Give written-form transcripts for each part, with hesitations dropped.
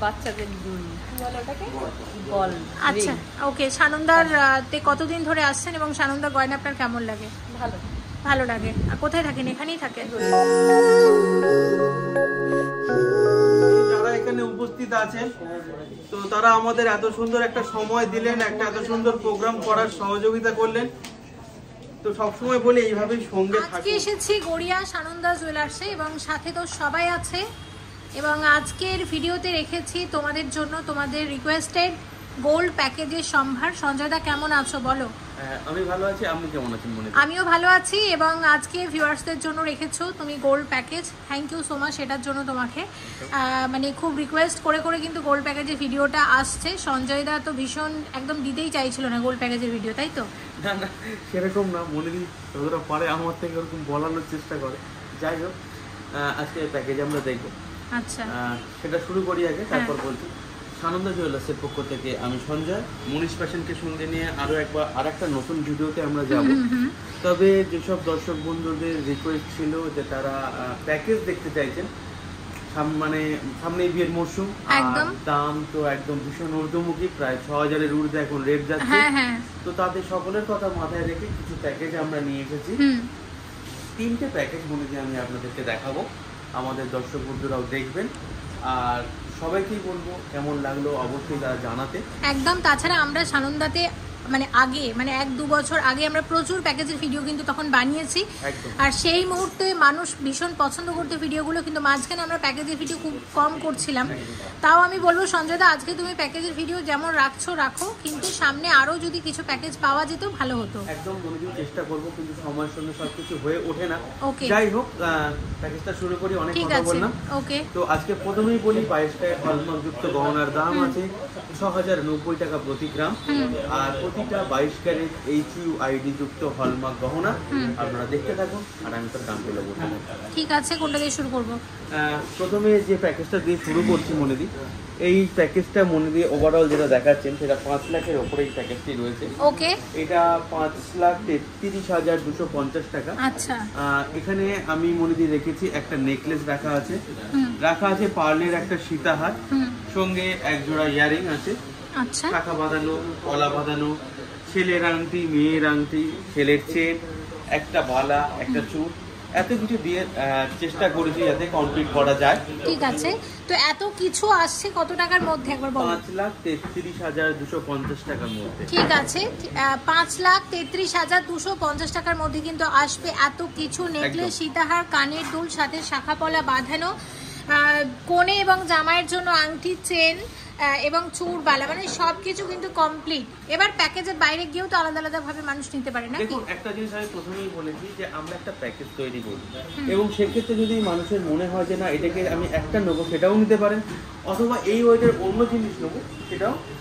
বাচ্চাদের ওটাকে বল। আচ্ছা ওকে, সানন্দার তে কতদিন ধরে আসছেন এবং সানন্দা গয়না আপনার কেমন লাগে? ভালো, ভালো লাগে। আর কোথায় থাকেন? এখানেই থাকেন? যারা এখানে উপস্থিত আছেন তো তারা আমাদের এত সুন্দর একটা সময় দিলেন, একটা এত সুন্দর প্রোগ্রাম করার সহযোগিতা করলেন, তো সবসময় বলে এইভাবেই সঙ্গে আজকে থাকি। এসেছি গড়িয়া সানন্দা জুয়েলার্সে এবং সাথে তো সবাই আছে এবং আজকের ভিডিওতে রেখেছি তোমাদের জন্য তোমাদের রিকোয়েস্টেড গোল্ড প্যাকেজের সম্ভার। সঞ্জয়দা কেমন আছো বলো? আমি ভালো আছি, আপনি কেমন আছেন? আমিও ভালো আছি এবং আজকে ভিউয়ার্সদের জন্য রেখেছো তুমি gold package. Thank you so much সেটার জন্য তোমাকে। মানে খুব রিকোয়েস্ট করে করে কিন্তু গোল্ড প্যাকেজের ভিডিওটা আসছে। সঞ্জয়দা তো ভীষণ একদম দিতেই চাইছিল না গোল্ড প্যাকেজের ভিডিও, তাই তো? না না সেরকম না, মনে দিই যতটা পারে আমার থেকে ওরকম বলানোর চেষ্টা করে। যাই হোক, আজকে প্যাকেজ আমরা দেখবো। আচ্ছা সেটা শুরু করি আগে, তারপর বলছি। সানন্দা জুয়েলার্সের পক্ষ থেকে আমি সঞ্জয়, মনীষ ফ্যাশনকে সঙ্গে নিয়ে আর একটা নতুন ভিডিওতে আমরা যাব। তবে যেসব দর্শক বন্ধুদের রিকোয়েস্ট ছিল যে তারা প্যাকেজ দেখতে চাইছেন, মানে সামনে বিয়ের মরশুম, দাম তো একদম ভীষণ ঊর্ধ্বমুখী, প্রায় ৬,০০০-এর ঊর্ধ্বে এখন রেট যাচ্ছে। তো তাদের সকলের কথা মাথায় রেখে কিছু প্যাকেজ আমরা নিয়ে এসেছি। 3টে প্যাকেজ বলে যে আমি আপনাদেরকে দেখাবো, আমাদের দর্শক বন্ধুরাও দেখবেন আর সবাইকেই বলবো কেমন লাগলো অবশ্যই তারা জানাতে। একদম। তাছাড়া আমরা সানন্দাতে মানে আগে মানে 1-2 বছর আগে আমরা প্রচুর প্যাকেজের ভিডিও কিন্তু তখন বানিয়েছি, আর সেই মুহূর্তে মানুষ ভীষণ পছন্দ করতে ভিডিওগুলো, কিন্তু মাঝখানে আমরা প্যাকেজের ভিডিও খুব কম করছিলাম। তাও আমি বলবো সঞ্জয়দা আজকে তুমি প্যাকেজের ভিডিও যেমন রাখো, কিন্তু সামনে আরো যদি কিছু প্যাকেজ পাওয়া যেত ভালো হতো। একদম মনোযোগ চেষ্টা করবো, কিন্তু সময়ের সঙ্গে সবকিছু হয়ে ওঠে না। ওকে, যাই হোক, প্যাকেজটা শুরু করি। অনেক কথা বললাম। ওকে, তো আজকে প্রথমেই বলি 22 ক্যারেট হলমার্কযুক্ত গহনার দাম আছে ৬,০৯০ টাকা প্রতি গ্রাম, আর প্রতিটা 22 ক্যারেট HUID যুক্ত হলমার্ক গহনা। আপনারা দেখতে থাকুন আর আমি তার দাম বলে বলবো। ঠিক আছে, কোনটা দিয়ে শুরু করব? প্রথমে যে প্যাকেজটা দিয়ে শুরু করছি মনে দিই, এই প্যাকেজটা মনে দিয়ে ওভারঅল যেটা দেখাচ্ছেন সেটা 5 লাখের ওপরে এই প্যাকেজটি রয়েছে। ওকে, এটা 5,33,250 টাকা। আচ্ছা, এখানে আমি মনে দিয়ে রেখেছি একটা নেকলেস রাখা আছে পার্লের একটা সীতাহার, সঙ্গে এক জোড়া ইয়ারিং আছে, আচ্ছা, শাখা বাঁধানো, কলা বাঁধানো, ছেলের আংটি, মেয়ের আংটি, ছেলের চেন, একটা বালা, একটা চুর, এত কিছু দিয়ে চেষ্টা করেছি যাতে কমপ্লিট করা যায়। ঠিক আছে, তো এত কিছু আসছে কত টাকার মধ্যে একবার বলো? 5,33,250 টাকার মধ্যে। ঠিক আছে, 5,33,250 টাকার মধ্যে কিন্তু আসবে এত কিছু। নেকলেস, সীতাহার, কানের দুল, সাথে শাখা পলা বাঁধানো, কোণে এবং জামাইয়ের জন্য আংটি, চেন এবং চুর, বালা, মানে সবকিছু কিন্তু কমপ্লিট। এবার প্যাকেজের বাইরে গিয়েও তো আলাদা আলাদা ভাবে মানুষ নিতে পারে না? দেখুন, একটা জিনিস আমি প্রথমেই বলেছি যে আমরা একটা প্যাকেজ তৈরি করি, এবং সেক্ষেত্রে যদি মানুষের মনে হয় যে না এটাকে আমি একটা নেবো, সেটাও নিতে পারেন, অথবা এই ওয়েটের অন্য জিনিস নেবো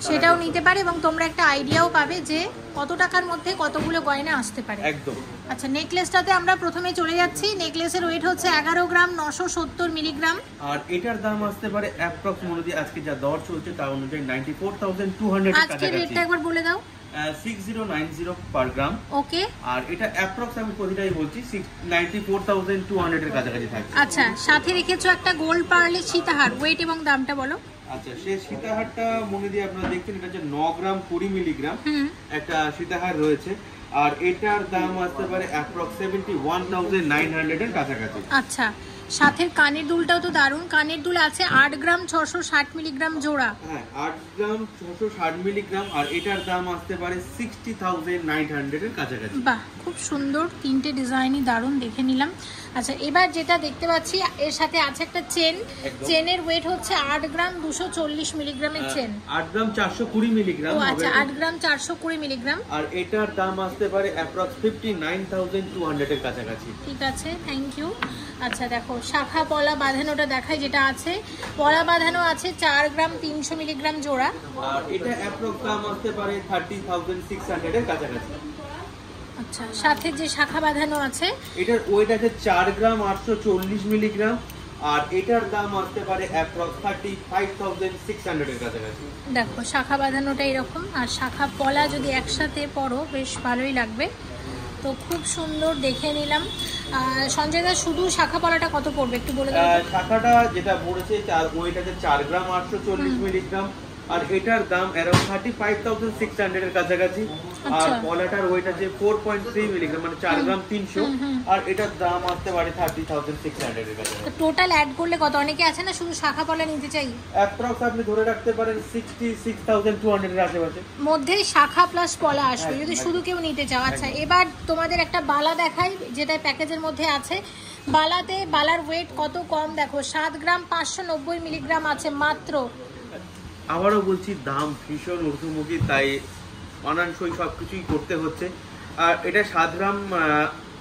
সেটাও নিতে পারে, এবং তোমরা একটা আইডিয়াও পাবে যে কত টাকার মধ্যে কতগুলো গয়না আসতে পারে। একদম। আচ্ছা, নেকলেসটাতে আমরা প্রথমে চলে যাচ্ছি। নেকলেসের ওয়েট হচ্ছে 11 গ্রাম 970 মিলিগ্রাম, আর এটার দাম আসতে পারে অ্যাপ্রক্সিমেটলি আজকে যা দর চলছে তার অনুযায়ী 94,200 টাকা। আজকে রেটটা একবার বলে দাও। 6090 পার গ্রাম। ওকে, আর এটা অ্যাপ্রক্স আমি প্রতিটাই বলছি 94,200 এর কাছাকাছি থাকবে। আচ্ছা, সাথে রেখেছো একটা গোল্ড পার্লের সীতাহার, ওয়েট এবং দামটা বলো। আচ্ছা, সেই সীতাহারটা মনে দিয়ে আপনারা দেখছেন, এটা হচ্ছে 9 গ্রাম 20 মিলিগ্রাম একটা সীতাহার রয়েছে, আর এটার দাম আসতে পারে অ্যাপ্রক্সিমেটলি 1900 এর কাছাকাছি। আচ্ছা, সাথে কানের দুলটাও তো দারুণ। কানের দুল আছে 8 গ্রাম 660 মিলিগ্রাম জোড়া। হ্যাঁ, 8 গ্রাম 660 মিলিগ্রাম, আর এটার দাম আসতে পারে 60,900 এর কাছাকাছি। বাহ, খুব সুন্দর, তিনটে ডিজাইনই দারুণ, দেখে নিলাম। আচ্ছা, এবার যেটা দেখতে পাচ্ছি এর সাথে আছে একটা চেন। চেনের ওয়েট হচ্ছে 8 গ্রাম 240 মিলিগ্রামের চেন। 8 গ্রাম 420 মিলিগ্রাম। ও আচ্ছা, 8 গ্রাম 420 মিলিগ্রাম, আর এটার দাম আসতে পারে অ্যাপ্রক্স 59,200 এর কাছাকাছি। ঠিক আছে, থ্যাংক ইউ। আচ্ছা, দেখো শাখা পলা বাঁধানোটা দেখাই, যেটা আছে পলা বাঁধানো আছে 4 গ্রাম 300 মিলিগ্রাম জোড়া, আর এটা অ্যাপ্রক্স দাম আসতে পারে 30,600 এর কাছাকাছি। আচ্ছা, সাথে যে শাখা বাঁধানো আছে এটার ওয়েট আছে 4 গ্রাম 840 মিলিগ্রাম, আর এটার দাম আসতে পারে অ্যাপ্রক্স 35,600 এর কাছাকাছি। দেখো শাখা বাঁধানোটা এরকম, আর শাখা পলা যদি একসাথে পরো বেশ ভালোই লাগবে। তো খুব সুন্দর দেখে নিলাম। সঞ্জয় দা শুধু শাখা পলাটা কত পড়বে একটু বলে দাও। শাখাটা যেটা পড়েছে ওয়েট আছে 4 গ্রাম 840 মিলিগ্রাম, আর এটার দাম অ্যারাউন্ড 35,600 এর কাছাকাছি। আর পলাটার ওয়েট আছে 4.3 মিলিগ্রাম মানে 4 গ্রাম 300, আর এটার দাম আসতে পারে 30,600 এর কাছাকাছি। তো টোটাল অ্যাড করলে কত? অনেকে আছে না শুধু শাখা পলা নিতে চাই, অ্যাপ্রক্স আপনি ধরে রাখতে পারেন 66,200 এর আশেপাশে মধ্যে শাখা প্লাস পলা আসবে যদি শুধু কেউ নিতে চাও। আচ্ছা এবার তোমাদের একটা বালা দেখাই যেটা প্যাকেজের মধ্যে আছে। বালার ওয়েট কত কম দেখো, 7 গ্রাম 590 মিলিগ্রাম আছে মাত্র। আবারও বলছি দাম ভীষণ ঊর্ধ্বমুখী, তাই মানানসই সব কিছুই করতে হচ্ছে। আর এটা 7 গ্রাম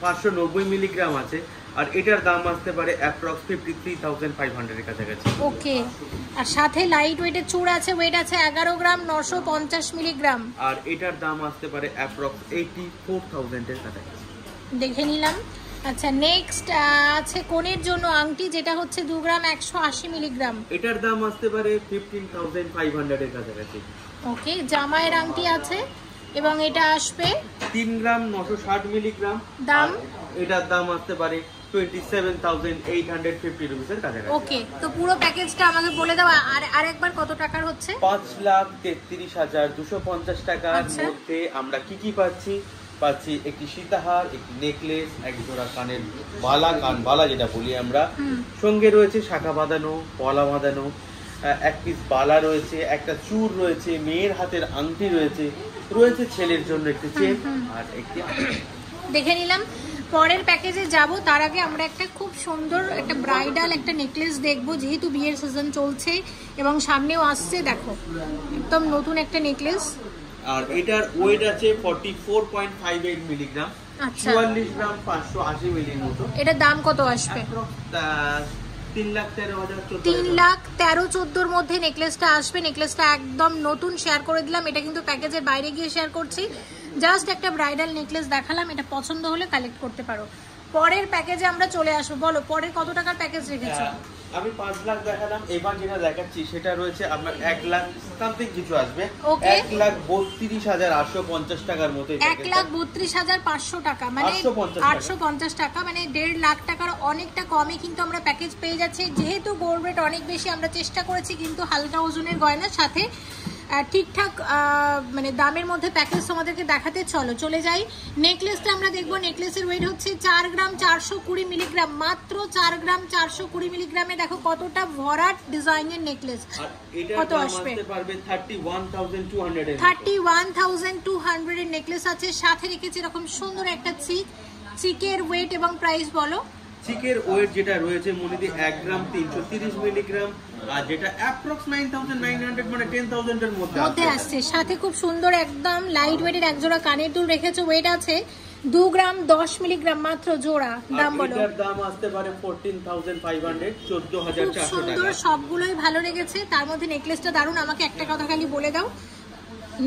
590 মিলিগ্রাম আছে, আর এটার দাম আসতে পারে অ্যাপ্রক্স 53,500 এর কাছাকাছি। ওকে, আর সাথে লাইট ওয়েটের চূড় আছে, ওয়েট আছে 11 গ্রাম 950 মিলিগ্রাম, আর এটার দাম আসতে পারে অ্যাপ্রক্স 84,000 এর কাছাকাছি। দেখে নিলাম। আচ্ছা নেক্সট আছে কোণের জন্য আংটি, যেটা হচ্ছে 2 গ্রাম 180 মিলিগ্রাম, এটার দাম আসতে পারে 15,500 এর কাছাকাছি। ওকে, জামাইয়ের আংটি আছে এবং এটা আসবে 3 গ্রাম 960 মিলিগ্রাম, দাম এটার দাম আসতে পারে 27,850 রুপিস এর কাছাকাছি। ওকে, তো পুরো প্যাকেজটা আমাকে বলে দাও আর আরেকবার কত টাকার হচ্ছে। 5,33,250 টাকার আচ্ছা। মধ্যে আমরা কি পাচ্ছি একটি সীতাহার, একটি নেকলেস, এক জোড়া কানের বালা, কান বালা যেটা বলি আমরা, সঙ্গে রয়েছে শাখা বাঁধানো, পলা বাঁধানো, এক পিস বালা রয়েছে, একটা চূড় রয়েছে, মেয়ের হাতের আংটি রয়েছে ছেলের জন্য একটি চেন আর একটি। দেখে নিলাম। পরের প্যাকেজে যাব তার আগে আমরা একটা খুব সুন্দর একটা ব্রাইডাল একটা নেকলেস দেখবো, যেহেতু বিয়ের সিজন চলছে এবং সামনেও আসছে। দেখো একদম নতুন একটা নেকলেস, আর এটার ওয়েট আছে 44.58 মিলিগ্রাম, আচ্ছা 44 গ্রাম 580 মিলির মতো। এটার দাম কত আসবে? 3,13,14,000 মধ্যে নেকলেসটা আসবে। নেকলেসটা একদম নতুন শেয়ার করে দিলাম, এটা কিন্তু প্যাকেজের বাইরে গিয়ে শেয়ার করছি। জাস্ট একটা ব্রাইডাল নেকলেস দেখালাম, এটা পছন্দ হলে কালেক্ট করতে পারো। পরের প্যাকেজে আমরা চলে আসবো, বলো পরের কত টাকার প্যাকেজ রেখেছো? আমি 5 লাখ দেখালাম, এবার যেটা দেখাচ্ছি সেটা রয়েছে আপনার 1 লাখ সামথিং কিছু আসবে। Okay. 1,32,850 টাকার মতো। 1,32,500 টাকা মানে 850 টাকা, মানে 1.5 লাখ টাকার অনেকটা কমে কিন্তু আমরা প্যাকেজ পেয়ে যাচ্ছি। যেহেতু গোল্ড রেট অনেক বেশি, আমরা চেষ্টা করেছি কিন্তু হালকা ওজনের গয়নার সাথে ঠিকঠাক মানে দামের মধ্যে প্যাকেজ তোমাদেরকে দেখাতে। চলে যাই। নেকলেসটা আমরা দেখবো। নেকলেসের ওয়েট হচ্ছে 4 গ্রাম 420 মিলিগ্রাম, মাত্র 4 গ্রাম 420 মিলিগ্রামে। দেখো কতটা ভরাট ডিজাইনের নেকলেস। কত আসবে? 31,200 এর নেকলেস আছে, সাথে রেখেছে এরকম সুন্দর একটা চিকের ওয়েট এবং প্রাইস বলো। চিকের ওয়েট যেটা রয়েছে মনিদি 1 গ্রাম 330 মিলিগ্রাম, আর যেটা অ্যাপ্রক্স 9,900 মানে 10,000 এর মধ্যে আসছে। সাথে খুব সুন্দর একদম লাইট ওয়েটের এক জোড়া কানের দুল রেখেছে, ওয়েট আছে 2 গ্রাম 10 মিলিগ্রাম মাত্র জোড়া। দাম বলো। এটার দাম আসতে পারে 14,500 14,400 টাকা। সুন্দর, সবগুলোই ভালো লেগেছে। তার মধ্যে নেকলেসটা দারুণ। আমাকে একটা কথা খালি বলে দাও,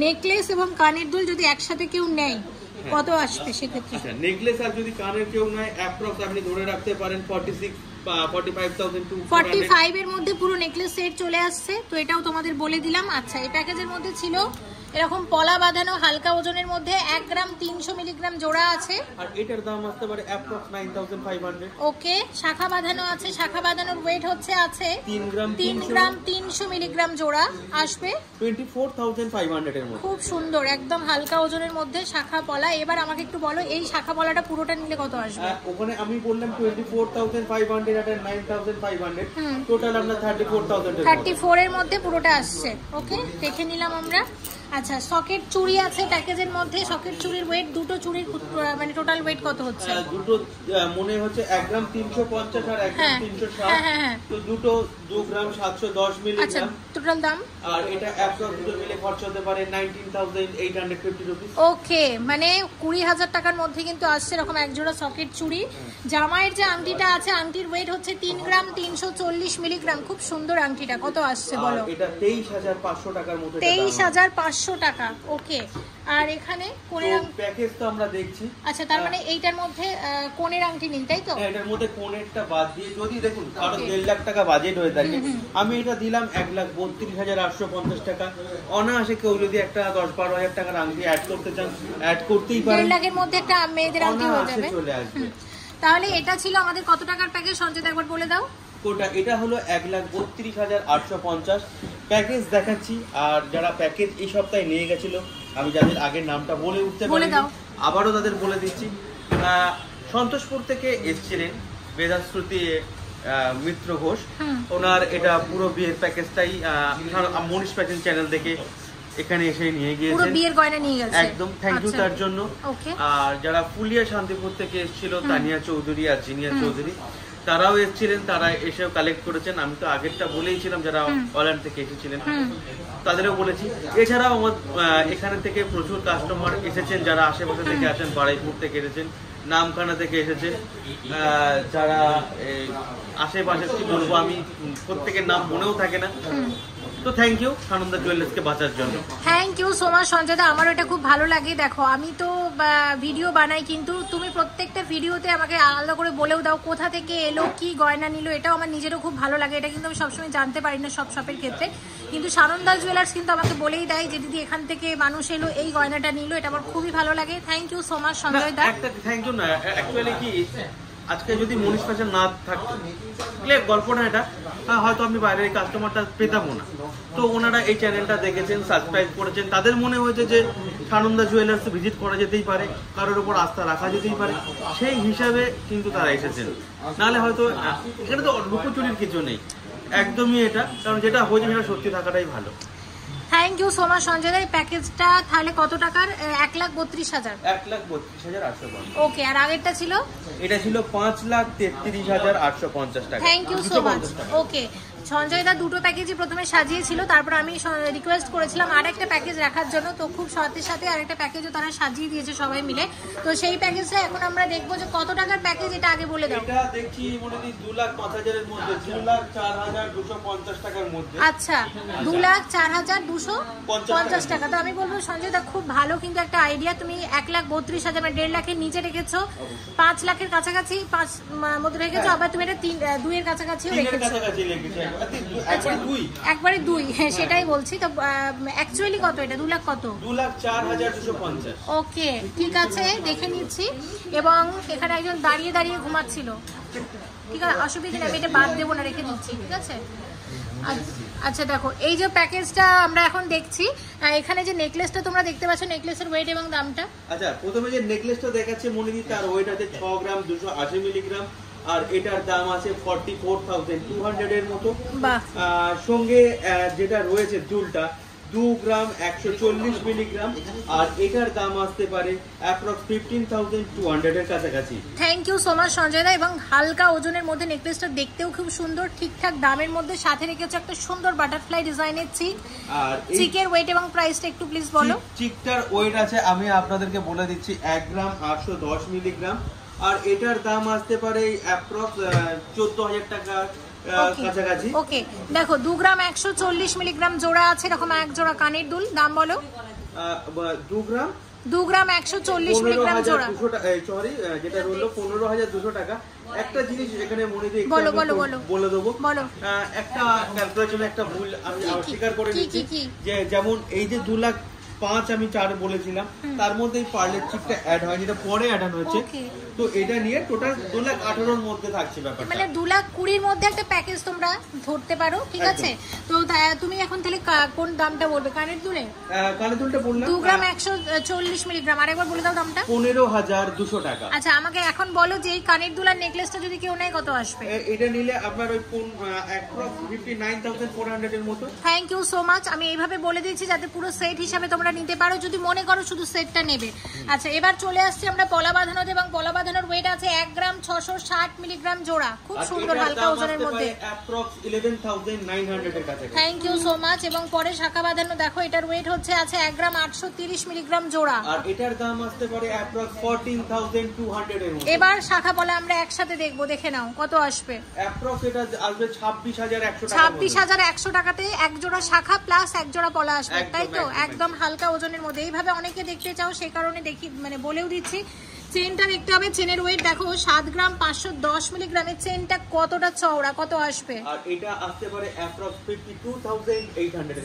নেকলেস এবং কানের দুল যদি একসাথে কেউ নেয় কত আসবে সেক্ষেত্রে? আচ্ছা, নেকলেস আর যদি কানের কেউ নেয় অ্যাপ্রক্স আপনি ধরে রাখতে পারেন 45,000 এর মধ্যে পুরো নেকলেস সেট চলে আসছে। তো এটাও তোমাদের বলে দিলাম। আচ্ছা, এই প্যাকেজের মধ্যে ছিল এরকম পলা বাঁধানো হালকা ওজনের মধ্যে 1 গ্রাম 300 মিলিগ্রাম জোড়া আছে, আর এটার দাম আসতে পারে অ্যাপ্রক্স 9,500। ওকে, শাখা বাঁধানো আছে, শাখা বাঁধানোর ওয়েট হচ্ছে 3 গ্রাম 300 মিলিগ্রাম জোড়া, আসবে 24,500 এর মধ্যে। খুব সুন্দর একদম হালকা ওজনের মধ্যে শাখা পলা। এবার আমাকে একটু বলো এই শাখা পলাটা পুরোটা নিলে কত আসবে? ওখানে আমি বললাম 24,500 আর 9,500, টোটাল আমরা 34,000 এর মধ্যে পুরোটা আসছে। ওকে, দেখে নিলাম আমরা। আচ্ছা, সকেট চুড়ি আছে প্যাকেজের মধ্যে। সকেট চুড়ির ওয়েট, দুটো চুড়ির মানে টোটাল ওয়েট কত হচ্ছে? দুটো মনে হচ্ছে 1 গ্রাম 350 আর 1 গ্রাম 360, তো দুটো 2 গ্রাম 710 মিলিগ্রাম। আচ্ছা, টোটাল দাম। আর এটা অ্যাপ্রক্স দুটো মিলে খরচ হতে পারে 19,850 রুপিস। ওকে, মানে 20,000 টাকার মধ্যে কিন্তু আসছে এরকম এক জোড়া সকেট চুড়ি। জামাইয়ের যে আংটিটা আছে, আংটির ওয়েট হচ্ছে 3 গ্রাম 340 মিলিগ্রাম। খুব সুন্দর আংটিটা, কত আসছে বলো? এটা 23,500 টাকার মধ্যে। 23,500 500 টাকা। ওকে, আর এখানে কোণের প্যাকেজ তো আমরা দেখছি। আচ্ছা, তার মানে এইটার মধ্যে কোণের আংটি নেই, তাই তো? এটার মধ্যে কোণেরটা বাদ দিয়ে যদি দেখুন কারো 1.5 লাখ টাকা বাজেট হয়ে থাকে, আমি এটা দিলাম 1,32,850 টাকা। অনায়াসে কেউ যদি একটা 10-12 হাজার টাকার আংটি অ্যাড করতে চান অ্যাড করতেই পারেন। 1.5 লাখের মধ্যে একটা মেয়েদের আংটি হয়ে যাবে। চলে আসবে। তাহলে এটা ছিল আমাদের কত টাকার প্যাকেজ সঞ্জয়, একবার বলে দাও। কোটা এটা হলো 1,32,850 প্যাকেজ দেখাচ্ছি। আর যারা প্যাকেজ এই সপ্তাহে নিয়ে গেছিল, আমি যাদের আগের নামটা বলে উঠতে পারি, আবারও তাদের বলে দিচ্ছি। সন্তোষপুর থেকে এসেছিলেন বেদাশ্রুতি মিত্র ঘোষ, ওনার এটা পুরো বিয়ের প্যাকেজটাই মনীষ ফ্যাশন চ্যানেল থেকে এখানে এসে নিয়ে গিয়েছেন, পুরো বিয়ের গয়না নিয়ে গেছে। একদম থ্যাংক ইউ তার জন্য। আর যারা ফুলিয়া শান্তিপুর থেকে এসেছিল, তানিয়া চৌধুরী আর জিনিয়া চৌধুরী, তারাও এসেছিলেন, তারা এসেও কালেক্ট করেছেন। আমি তো আগেরটা বলেইছিলাম যারা অনলাইন থেকে এসেছিলেন তাদেরও বলেছি। এছাড়াও আমার এখানে থেকে প্রচুর কাস্টমার এসেছেন, যারা আশেপাশে থেকে আছেন, বারুইপুর থেকে এসেছেন, নামখানা থেকে এসেছে, যারা আশেপাশে কি বলবো আমি প্রত্যেকের নাম মনেও থাকে না। তো থ্যাংক ইউ সানন্দা জুয়েলার্সকে বাঁচার জন্য। Thank you so much Sanjay da, আমারও এটা খুব ভালো লাগে। দেখো আমি তো ভিডিও বানাই, কিন্তু তুমি প্রত্যেকটা ভিডিওতে আমাকে আলাদা করে বলেও দাও কোথা থেকে এলো, কি গয়না নিল, এটাও আমার নিজেরও খুব ভালো লাগে। এটা কিন্তু আমি সবসময় জানতে পারি না সব শপের ক্ষেত্রে, কিন্তু সানন্দা জুয়েলার্স কিন্তু আমাকে বলেই দেয় যে দিদি এখান থেকে মানুষ এলো, এই গয়নাটা নিল, এটা আমার খুবই ভালো লাগে। Thank you so much Sanjay da. একটা থ্যাংক ইউ না, অ্যাকচুয়ালি কি আজকে যদি মনীষ ফ্যাশন না থাকতো, গল্পটা এটা হয়তো আমি বাইরের কাস্টমারটা পেতামও না। তো ওনারা এই চ্যানেলটা দেখেছেন, সাবস্ক্রাইব করেছেন, তাদের মনে হয়েছে যে সানন্দা জুয়েলার্স ভিজিট করা যেতেই পারে, কারোর উপর আস্থা রাখা যেতেই পারে, সেই হিসাবে কিন্তু তারা এসেছেন। নাহলে হয়তো এখানে তো লুকোচুরির কিছু নেই, একদমই এটা, কারণ যেটা হয়েছে সেটা সত্যি থাকাটাই ভালো। Thank you so much Sanjay da. এই প্যাকেজটা তাহলে কত টাকার? 1,32,000। 1,32,850। ওকে, আর আগেরটা ছিল? এটা ছিল 5,33,850 টাকা। Thank you so much. Okay, Sanjay da দুটো প্যাকেজই প্রথমে সাজিয়েছিল, তারপর আমি রিকোয়েস্ট করেছিলাম আর একটা প্যাকেজ রাখার জন্য, তো খুব সাথে সাথে আরেকটা প্যাকেজও তারা সাজিয়ে দিয়েছে সবাই মিলে। তো সেই প্যাকেজটা এখন আমরা দেখবো যে কত টাকার প্যাকেজ, এটা আগে বলে দাও। এটা দেখছি মনে হয় 2,05,000 এর মধ্যে, 2,04,250 টাকার মধ্যে। আচ্ছা, 2,04,250 টাকা। তো আমি বলবো সঞ্জয় দা খুব ভালো কিন্তু একটা আইডিয়া, তুমি 1,32,000 মানে 1.5 লাখের নিচে রেখেছো, 5 লাখের কাছাকাছি 5 মধ্যে রেখেছো, আবার তুমি এটা 2 এর কাছাকাছিও রেখেছো। একবারে 2, সেটাই বলছি। তো অ্যাকচুয়ালি কত এটা? 2 লাখ কত? 2,04,250। ওকে, ঠিক আছে, দেখে নিচ্ছি। এবং এখানে একজন দাঁড়িয়ে দাঁড়িয়ে ঘুমাচ্ছিল, ঠিক আছে, অসুবিধা নেই, আমি এটা বাদ দেবো না, রেখে দিচ্ছি, ঠিক আছে। আচ্ছা দেখো, এই যে প্যাকেজটা আমরা এখন দেখছি, এখানে যে নেকলেসটা তোমরা দেখতে পাচ্ছ, নেকলেসের ওয়েট এবং দামটা। আচ্ছা, প্রথমে যে নেকলেসটা দেখাচ্ছে মনিদি, তার ওয়েট আছে 6 গ্রাম 280 মিলিগ্রাম, আর এটার দাম আছে 44,200 এর মতো। সঙ্গে যেটা রয়েছে দুলটা 2 গ্রাম 140 মিলিগ্রাম, আর এটার দাম আসতে পারে অ্যাপ্রক্স 15,200 এর কাছাকাছি। Thank you so much Sanjay da. এবং হালকা ওজনের মধ্যে নেকলেসটা দেখতেও খুব সুন্দর, ঠিকঠাক দামের মধ্যে, সাথে রেখেছে একটা সুন্দর বাটারফ্লাই ডিজাইনের চিক। আর চিকের ওয়েট এবং প্রাইসটা একটু প্লিজ বলো। চিকটার ওয়েট আছে, আমি আপনাদেরকে বলে দিচ্ছি, 1 গ্রাম 810 মিলিগ্রাম, আর এটার দাম আসতে পারে অ্যাপ্রক্স 14,000 টাকা কাছাকাছি। ওকে, দেখো 2 গ্রাম 140 মিলিগ্রাম জোড়া আছে, এরকম এক জোড়া কানের দুল, দাম বলো। 2 গ্রাম 140 মিলিগ্রাম জোড়া, সরি যেটা হলো 15,200 টাকা। একটা জিনিস এখানে মনে দিয়ে বলে দেবো, একটা ক্যালকুলেশনে একটা ভুল আমি স্বীকার করে নিচ্ছি, যে যেমন এই যে 2,05,000 আমি 4 বলেছিলাম, তার মধ্যে এই পার্লের চিপটা অ্যাড হয়, যেটা পরে অ্যাড হয়েছে। তো এটা নিয়ে টোটাল 2,18,000 এর মধ্যে থাকছে ব্যাপারটা, মানে 2,20,000 এর মধ্যে একটা প্যাকেজ তোমরা ধরতে পারো, ঠিক আছে। তো তুমি এখন তাহলে কোন দামটা বলবে? কানের দুলে? কানের দুলটা বললাম 2 গ্রাম 140 মিলিগ্রাম, আরেকবার বলে দাও দামটা। 15,200 টাকা। আচ্ছা, আমাকে এখন বলো যে এই কানের দুল আর নেকলেসটা যদি কেউ নেয় কত আসবে? এটা নিলে আপনার ওই 59,400 এর মতো। Thank you so much. আমি এইভাবে বলে দিচ্ছি যাতে পুরো সেট হিসাবে তোমরা নিতে পারো যদি মনে করো শুধু সেটটা নেবে। আচ্ছা এবার চলে আসছি আমরা পলা বাঁধানোতে, এবং পলা বাঁধানোর ওয়েট আছে 1 গ্রাম 660 মিলিগ্রাম জোড়া, খুব সুন্দর হালকা ওজনের মধ্যে, অ্যাপ্রক্স 11900 এর কাছে। Thank you so much. এবং পরে শাখা বাঁধানো দেখো, এটার ওয়েট হচ্ছে আছে 1 গ্রাম 830 মিলিগ্রাম জোড়া, আর এটার দাম আসতে পারে অ্যাপ্রক্স 14200 এর মধ্যে। এবার শাখা পলা আমরা একসাথে দেখবো, দেখে নাও কত আসবে। অ্যাপ্রক্স এটা আসবে 26100 টাকা। 26100 টাকাতে এক জোড়া শাখা প্লাস এক জোড়া পলা আসবে, তাই তো? একদম হালকা ওজনের মধ্যে। এইভাবে অনেকে দেখতে চাও, সেই কারণে দেখি মানে বলেও দিচ্ছি। চেনটা দেখতে হবে, চেনের ওয়েট দেখো 7 গ্রাম 510 মিলিগ্রামের। চেনটা কতটা চওড়া, কত আসবে? আর এটা আসতে পারে অ্যাপ্রক্স 52800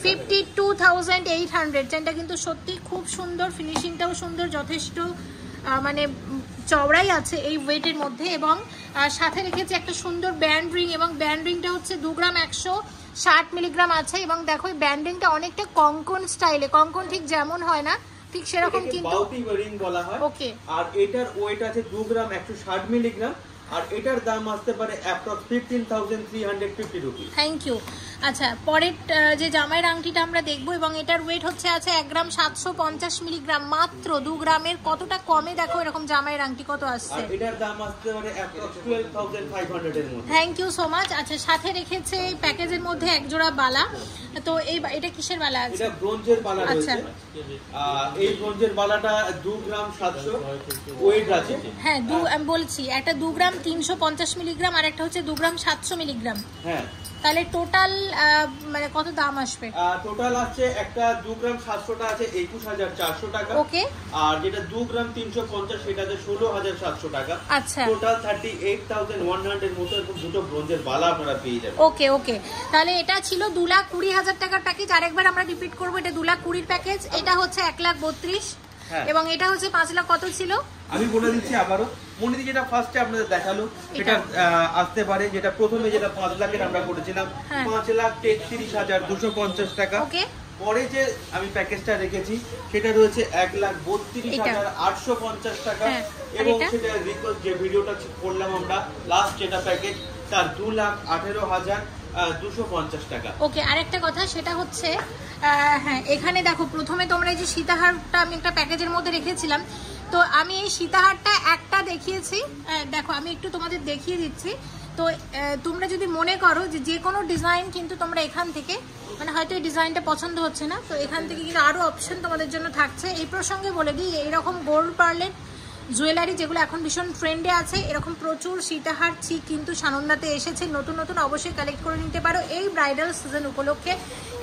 52800। চেনটা কিন্তু সত্যি খুব সুন্দর, ফিনিশিংটাও সুন্দর, যথেষ্ট মানে চওড়াই আছে এই ওয়েটের মধ্যে। এবং সাথে রেখেছে একটা সুন্দর ব্যান্ড রিং, এবং ব্যান্ড রিংটা হচ্ছে 2 গ্রাম 160 মিলিগ্রাম আছে। এবং দেখো এই ব্যান্ড রিংটা অনেকটা কঙ্কন স্টাইলে, কঙ্কন ঠিক যেমন হয় না ঠিক সেরকম কিন্তু বাউটি রিং বলা হয়। ওকে, আর এটার ওয়েট আছে 2 গ্রাম 160 মিলিগ্রাম, আর এটার দাম আসতে পারে অ্যাপ্রক্স 15350 রুপিস। Thank you. আচ্ছা পরের যে জামাইয়ের আংটিটা আমরা দেখবো, এবং এটার ওয়েট হচ্ছে আছে 1 গ্রাম 750 মিলিগ্রাম, মাত্র 2 গ্রামের। কতটা কমে দেখো এরকম জামাইয়ের আংটি কত আসছে। আর এটার দাম আসতে পারে অ্যাপ্রক্স 12500 এর মধ্যে। Thank you so much. আচ্ছা সাথে রেখেছে এই প্যাকেজের মধ্যে এক জোড়া বালা। তো এটা কিসের বালা আছে? এটা ব্রোঞ্জের বালা রয়েছে। এই ব্রোঞ্জের বালাটা 2 গ্রাম 700 ওয়েট আছে। হ্যাঁ আমি বলছি, একটা 2 গ্রাম 350 মিলিগ্রাম, আর একটা হচ্ছে 2 গ্রাম 700 মিলিগ্রাম। হ্যাঁ, তাহলে টোটাল মানে কত দাম আসবে? টোটাল আছে একটা 2 গ্রাম 700টা আছে 21400 টাকা। ওকে। আর যেটা 2 গ্রাম 350 সেটাতে 16700 টাকা। আচ্ছা, টোটাল 38100 এর মতো এরকম দুটো ব্রোঞ্জের বালা আপনারা পেয়ে যাবেন। ওকে ওকে। তাহলে এটা ছিল 2,20,000 টাকার প্যাকেজ। আরেকবার আমরা রিপিট করব, এটা 2,20,000 প্যাকেজ, এটা হচ্ছে 1,32,000, এবং এটা হচ্ছে 5 লাখ। কত ছিল আমি বলে দিচ্ছি আবারও। মনিদি যেটা ফার্স্টে আপনাদের দেখালো সেটা আসতে পারে, যেটা প্রথমে যেটা 5 লাখের আমরা করেছিলাম 5,33,250 টাকা। ওকে। পরে যে আমি প্যাকেজটা রেখেছি সেটা রয়েছে 1,32,850 টাকা। এবং সেটা যে ভিডিওটা করলাম আমরা লাস্ট যেটা প্যাকেজ, তার 2,18,250 টাকা। ওকে। আরেকটা কথা সেটা হচ্ছে হ্যাঁ, এখানে দেখো প্রথমে তোমরা এই যে সীতাহারটা আমি একটা প্যাকেজের মধ্যে রেখেছিলাম, তো আমি এই সীতাহারটা একটা দেখিয়েছি। দেখো আমি একটু তোমাদের দেখিয়ে দিচ্ছি। তো তোমরা যদি মনে করো যে কোনো ডিজাইন কিন্তু তোমরা এখান থেকে, মানে হয়তো এই ডিজাইনটা পছন্দ হচ্ছে না, তো এখান থেকে কিন্তু আরও অপশন তোমাদের জন্য থাকছে। এই প্রসঙ্গে বলে দিই, এইরকম গোল্ড পার্লের জুয়েলারি যেগুলো এখন ভীষণ ট্রেন্ডে আছে, এরকম প্রচুর সীতাহার চিক কিন্তু সানন্দাতে এসেছে নতুন নতুন, অবশ্যই কালেক্ট করে নিতে পারো এই ব্রাইডাল সিজন উপলক্ষে।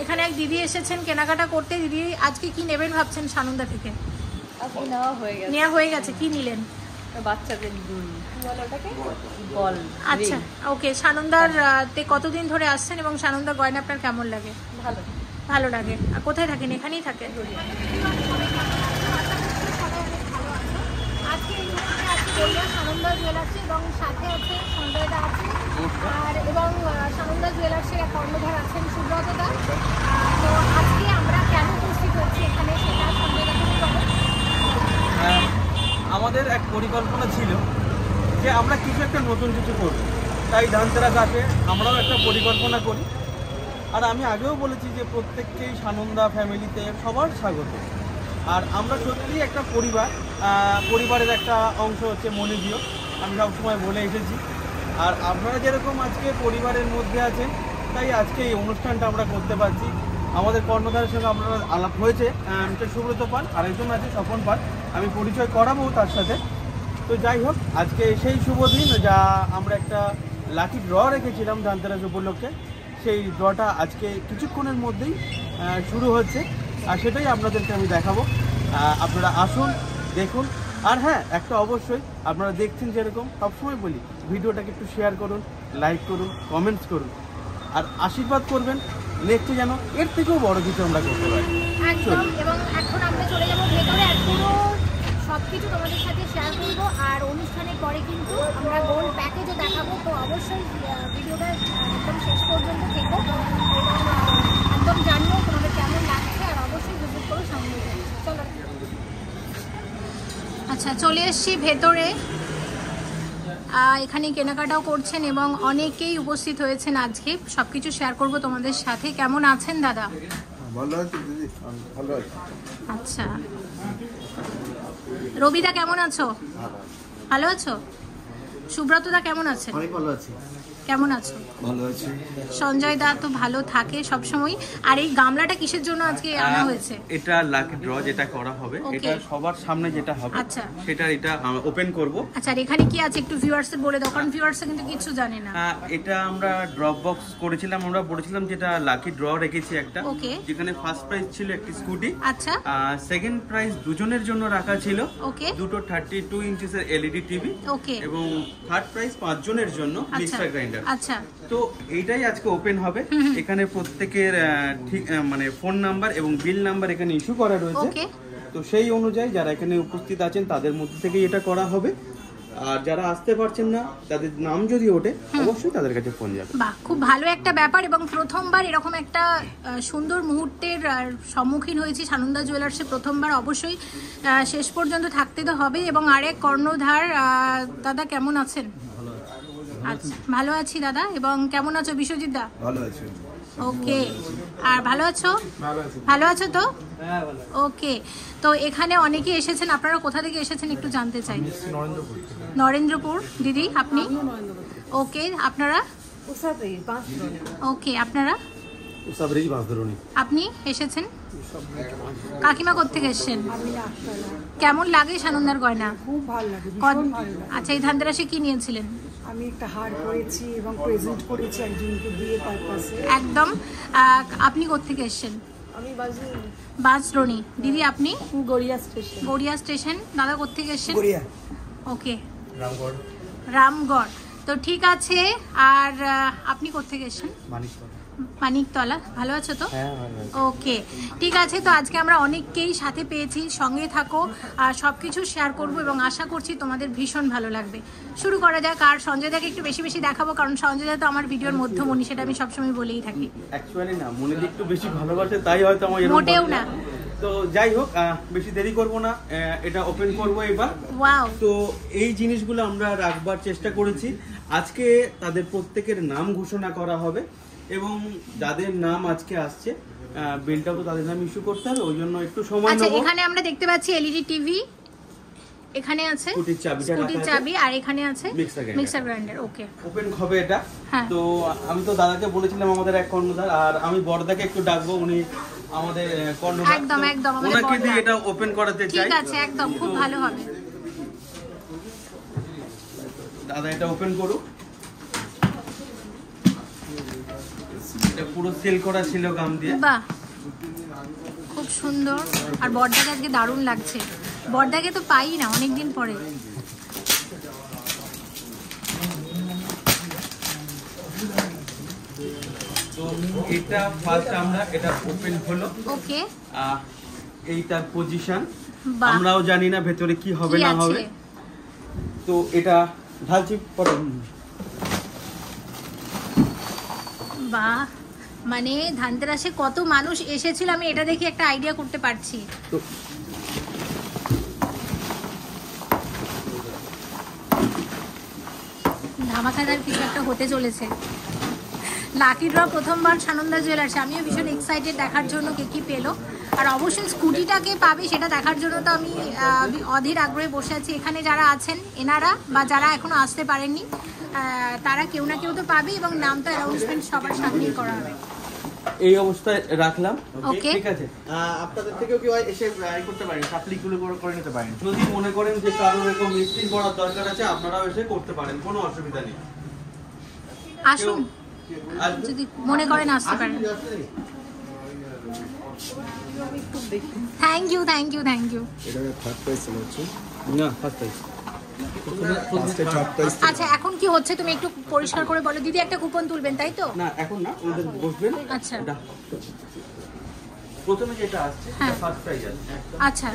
এখানে এক দিদি এসেছেন কেনাকাটা করতে। দিদি আজকে কি নেবেন ভাবছেন সানন্দা থেকে? নেওয়া হয়ে গেছে। কি নিলেন? বাচ্চাদের বল। আচ্ছা ওকে। সানন্দার তে কতদিন ধরে আসছেন, এবং সানন্দার গয়না আপনার কেমন লাগে? ভালো, ভালো লাগে। আর কোথায় থাকেন? এখানেই থাকেন? সানন্দা জুয়েলার্সে, এবং সাথে আছে সঞ্জয়দা আছে, আর এবং সানন্দা জুয়েলার্সের এক কর্ণধার আছেন সুব্রতদা। তো আজকে আমরা কেন উপস্থিত হচ্ছি এখানে সেটা সঞ্জয়দা থেকে বলো। আমাদের এক পরিকল্পনা ছিল যে আমরা কিছু একটা নতুন কিছু করব, তাই ধানতেরাস আসে আমরাও একটা পরিকল্পনা করি। আর আমি আগেও বলেছি যে প্রত্যেককেই সানন্দা ফ্যামিলিতে সবার স্বাগত। আর আমরা সত্যিই একটা পরিবারের একটা অংশ হচ্ছে মনিজিও, আমি সবসময় বলে এসেছি। আর আপনারা যেরকম আজকে পরিবারের মধ্যে আছেন, তাই আজকে এই অনুষ্ঠানটা আমরা করতে পারছি। আমাদের কর্ণধারের সঙ্গে আপনারা আলাপ হয়েছে, মিস্টার সুব্রত পাল, আরেকজন আছে স্বপন পাল, আমি পরিচয় করাবো তার সাথে। তো যাই হোক, আজকে সেই শুভ দিন যা আমরা একটা লাকি ড্র রেখেছিলাম ধানতেরাস উপলক্ষে, সেই ড্রটা আজকে কিছুক্ষণের মধ্যেই শুরু হচ্ছে, আর সেটাই আপনাদেরকে আমি দেখাবো। আপনারা আসুন, দেখুন। আর হ্যাঁ, একটা অবশ্যই আপনারা দেখছেন যেরকম সবসময় বলি, ভিডিওটাকে একটু শেয়ার করুন, লাইক করুন, কমেন্টস করুন, আর আশীর্বাদ করবেন নেক্সটে যেন এর থেকেও বড় কিছু আমরা করতে পারি। একদম। এবং এখন আমরা চলে যাবো ভেতরে, আর পুরো সবকিছু তোমাদের সাথে শেয়ার করবো। আর অনুষ্ঠানের পরে কিন্তু আমরা গোল্ড প্যাকেজও দেখাবো। তো অবশ্যই ভিডিওটা একদম শেষ পর্যন্ত থেকো, এবং একদম জানিও তোমাদের কেমন লাগছে, আর অবশ্যই ভিজিট করো সামনে। চলো। আচ্ছা চলে এসছি ভেতরে। এখানে কেনাকাটাও করছেন এবং অনেকেই উপস্থিত হয়েছেন আজকে। সবকিছু শেয়ার করব তোমাদের সাথে। কেমন আছেন দাদা? ভালো আছি দিদি, ভালো আছি। আচ্ছা, রবিদা কেমন আছো? ভালো আছো? সুব্রতদা কেমন আছেন? অনেক ভালো আছি। কেমন আছো? ভালো আছি। সঞ্জয় দা তো ভালো থাকে সব সময়। আর এই গামলাটা কিসের জন্য আজকে আনা হয়েছে? এটা লাকি ড্র যেটা করা হবে, Okay. এটা সবার সামনে যেটা হবে আচ্ছা। সেটা এটা ওপেন করব। আচ্ছা, আর এখানে কি আছে একটু ভিউয়ার্সে বলে দাও, কারণ ভিউয়ার্সে কিন্তু কিছু জানে না। এটা আমরা ড্রপ বক্স করেছিলাম, আমরা বলেছিলাম যেটা লাকি ড্র রেখেছি একটা, Okay. যেখানে ফার্স্ট প্রাইজ ছিল একটি স্কুটি, আচ্ছা, সেকেন্ড প্রাইজ দুজনের জন্য রাখা ছিল ওকে দুটো 32 ইঞ্চিসের এলইডি টিভি, ওকে, এবং থার্ড প্রাইজ 5 জনের জন্য আচ্ছা মিক্সার গ্রাইন্ডার। আচ্ছা, তো এইটাই আজকে ওপেন হবে। এখানে প্রত্যেকের ঠিক মানে ফোন নাম্বার এবং বিল নাম্বার এখানে ইস্যু করা রয়েছে। ওকে। তো সেই অনুযায়ী যারা এখানে উপস্থিত আছেন তাদের মধ্যে থেকেই এটা করা হবে। আর যারা আসতে পারছেন না তাদের নাম যদি ওঠে অবশ্যই তাদের কাছে ফোন যাবে। বাহ, খুব ভালো একটা ব্যাপার এবং প্রথমবার এরকম একটা সুন্দর মুহূর্তের সম্মুখীন হয়েছি সানন্দা জুয়েলার্সে প্রথমবার। অবশ্যই শেষ পর্যন্ত থাকতে তো হবে। এবং আরেক কর্ণধার দাদা কেমন আছেন? আচ্ছা, ভালো আছি দাদা। এবং কেমন আছো বিশ্বজিৎ দা? ভালো আছি। ওকে, আর ভালো আছো? ভালো আছো তো? ওকে, তো এখানে অনেকে এসেছেন, আপনারা কোথা থেকে এসেছেন একটু জানতে চাই। নরেন্দ্রপুর। দিদি আপনি? ওকে, আপনারা? ওকে, আপনারা? আপনি এসেছেন? কাকিমা কোত্থেকে এসেছেন? কেমন লাগে সানন্দার গয়না? খুব ভালো লাগে, কত- ভীষণ ভালো লাগে। আচ্ছা, এই ধানতেরাসে কি নিয়েছিলেন? আমি একটা হার করেছি এবং প্রেজেন্ট করেছি একজনকে দিয়ে তার পাশে। একদম। আপনি কোত্থেকে এসেছেন? আমি বাজে বাঁশরণী। দিদি আপনি? গড়িয়া স্টেশন। গড়িয়া স্টেশন। দাদা কোত্থেকে এসেছেন? গড়িয়া। ওকে, রামগড়। তো ঠিক আছে। আর আপনি কোত্থেকে এসেছেন? মানিকতলা। ভালো আছো তো? ওকে, ঠিক আছে। তো আজকে আমরা অনেককেই সাথে পেয়েছি, সঙ্গে থাকো আর সব কিছু শেয়ার করবো এবং আশা করছি তোমাদের ভীষণ ভালো লাগবে। শুরু করা যাক। আর সঞ্জয় দাকে একটু বেশি বেশি দেখাবো, কারণ সঞ্জয় দা তো আমার ভিডিওর মধ্যমণি, সেটা আমি সবসময় বলেই থাকি। অ্যাকচুয়ালি না, মনে একটু বেশি ভালোবাসে তাই হয়তো আমার এরকম মোটেও বলে। না। তো যাই হোক, বেশি দেরি করব না, এটা ওপেন করব এবার। ওয়াও, তো এই জিনিসগুলো আমরা রাখবার চেষ্টা করেছি। আজকে তাদের প্রত্যেকের নাম ঘোষণা করা হবে এবং যাদের নাম আজকে আসছে বিলটাও তো তাদের নাম ইস্যু করতে হবে, ওই জন্য একটু সময় আচ্ছা, নেব। এখানে আমরা দেখতে পাচ্ছি এলইডি টিভি, এখানে আছে স্কুটির চাবিটা রাখা স্কুটির আছে। চাবি, আর এখানে আছে মিক্সার মিক্সার গ্রাইন্ডার। ওকে, ওপেন হবে এটা। হ্যাঁ। তো আমি তো দাদাকে বলেছিলাম আমাদের এক কর্ণধার, আর আমি বড়দাকে একটু ডাকবো, উনি আমাদের কর্ণধার। একদম, তো একদম, আমাদের ওনাকে দিয়ে বড়দা। এটা ওপেন করাতে চাই। ঠিক আছে, একদম খুব ভালো হবে। দাদা এটা ওপেন করুক। এটা পুরো সেল করা ছিল গাম দিয়ে। বাহ, খুব সুন্দর। আর বড়দাকে আজকে দারুণ লাগছে। বড়দাকে তো পাই না অনেকদিন পরে। তো এটা ফার্স্ট আমরা এটা ওপেন হলো। ওকে, এইটার পজিশন বাহ। আমরাও জানি না ভেতরে কি হবে কি না আছে? হবে। তো এটা ঢালছি পরে। বাহ, মানে ধানতেরাসে কত মানুষ এসেছিল আমি এটা দেখে একটা আইডিয়া করতে পারছি। তো ধামাকাদার কিছু একটা হতে চলেছে। লাকি ড্র প্রথমবার সানন্দা জুয়েলার্স, আমিও ভীষণ এক্সাইটেড দেখার জন্য কে কি পেলো। আর অবশ্যই স্কুটিটাকে পাবে সেটা দেখার জন্য তো আমি অধীর আগ্রহে বসে আছি। এখানে যারা আছেন এনারা বা যারা এখনো আসতে পারেননি তারা কেউ না কেউ তো পাবে এবং নামটা অ্যানাউন্সমেন্ট সবার সামনেই করা হবে। এই অবস্থায় রাখলাম। ওকে, ঠিক আছে। আপনাদের থেকেও কেউ এসে করতে পারেন, সাপ্লিগুলো করে নিতে পারেন। যদি মনে করেন যে কারোর এরকম মিস্ত্রি করার দরকার আছে আপনারাও এসে করতে পারেন, কোনো অসুবিধা নেই। আসুন যদি মনে করেন আসতে পারেন। Thank you, thank you, thank you. এটা থার্ড প্রাইস চলে হচ্ছে। না, ফার্স্ট টাইম। ফার্স্টে থার্ড প্রাইস। আচ্ছা, এখন কি হচ্ছে তুমি একটু পরিষ্কার করে বলো। দিদি একটা কুপন তুলবেন তাই তো? না, এখন না, ওদের বসবেন। আচ্ছা, ওটা প্রথমে যেটা আসছে হ্যাঁ। সেটা ফার্স্ট প্রাইজ আছে। আচ্ছা,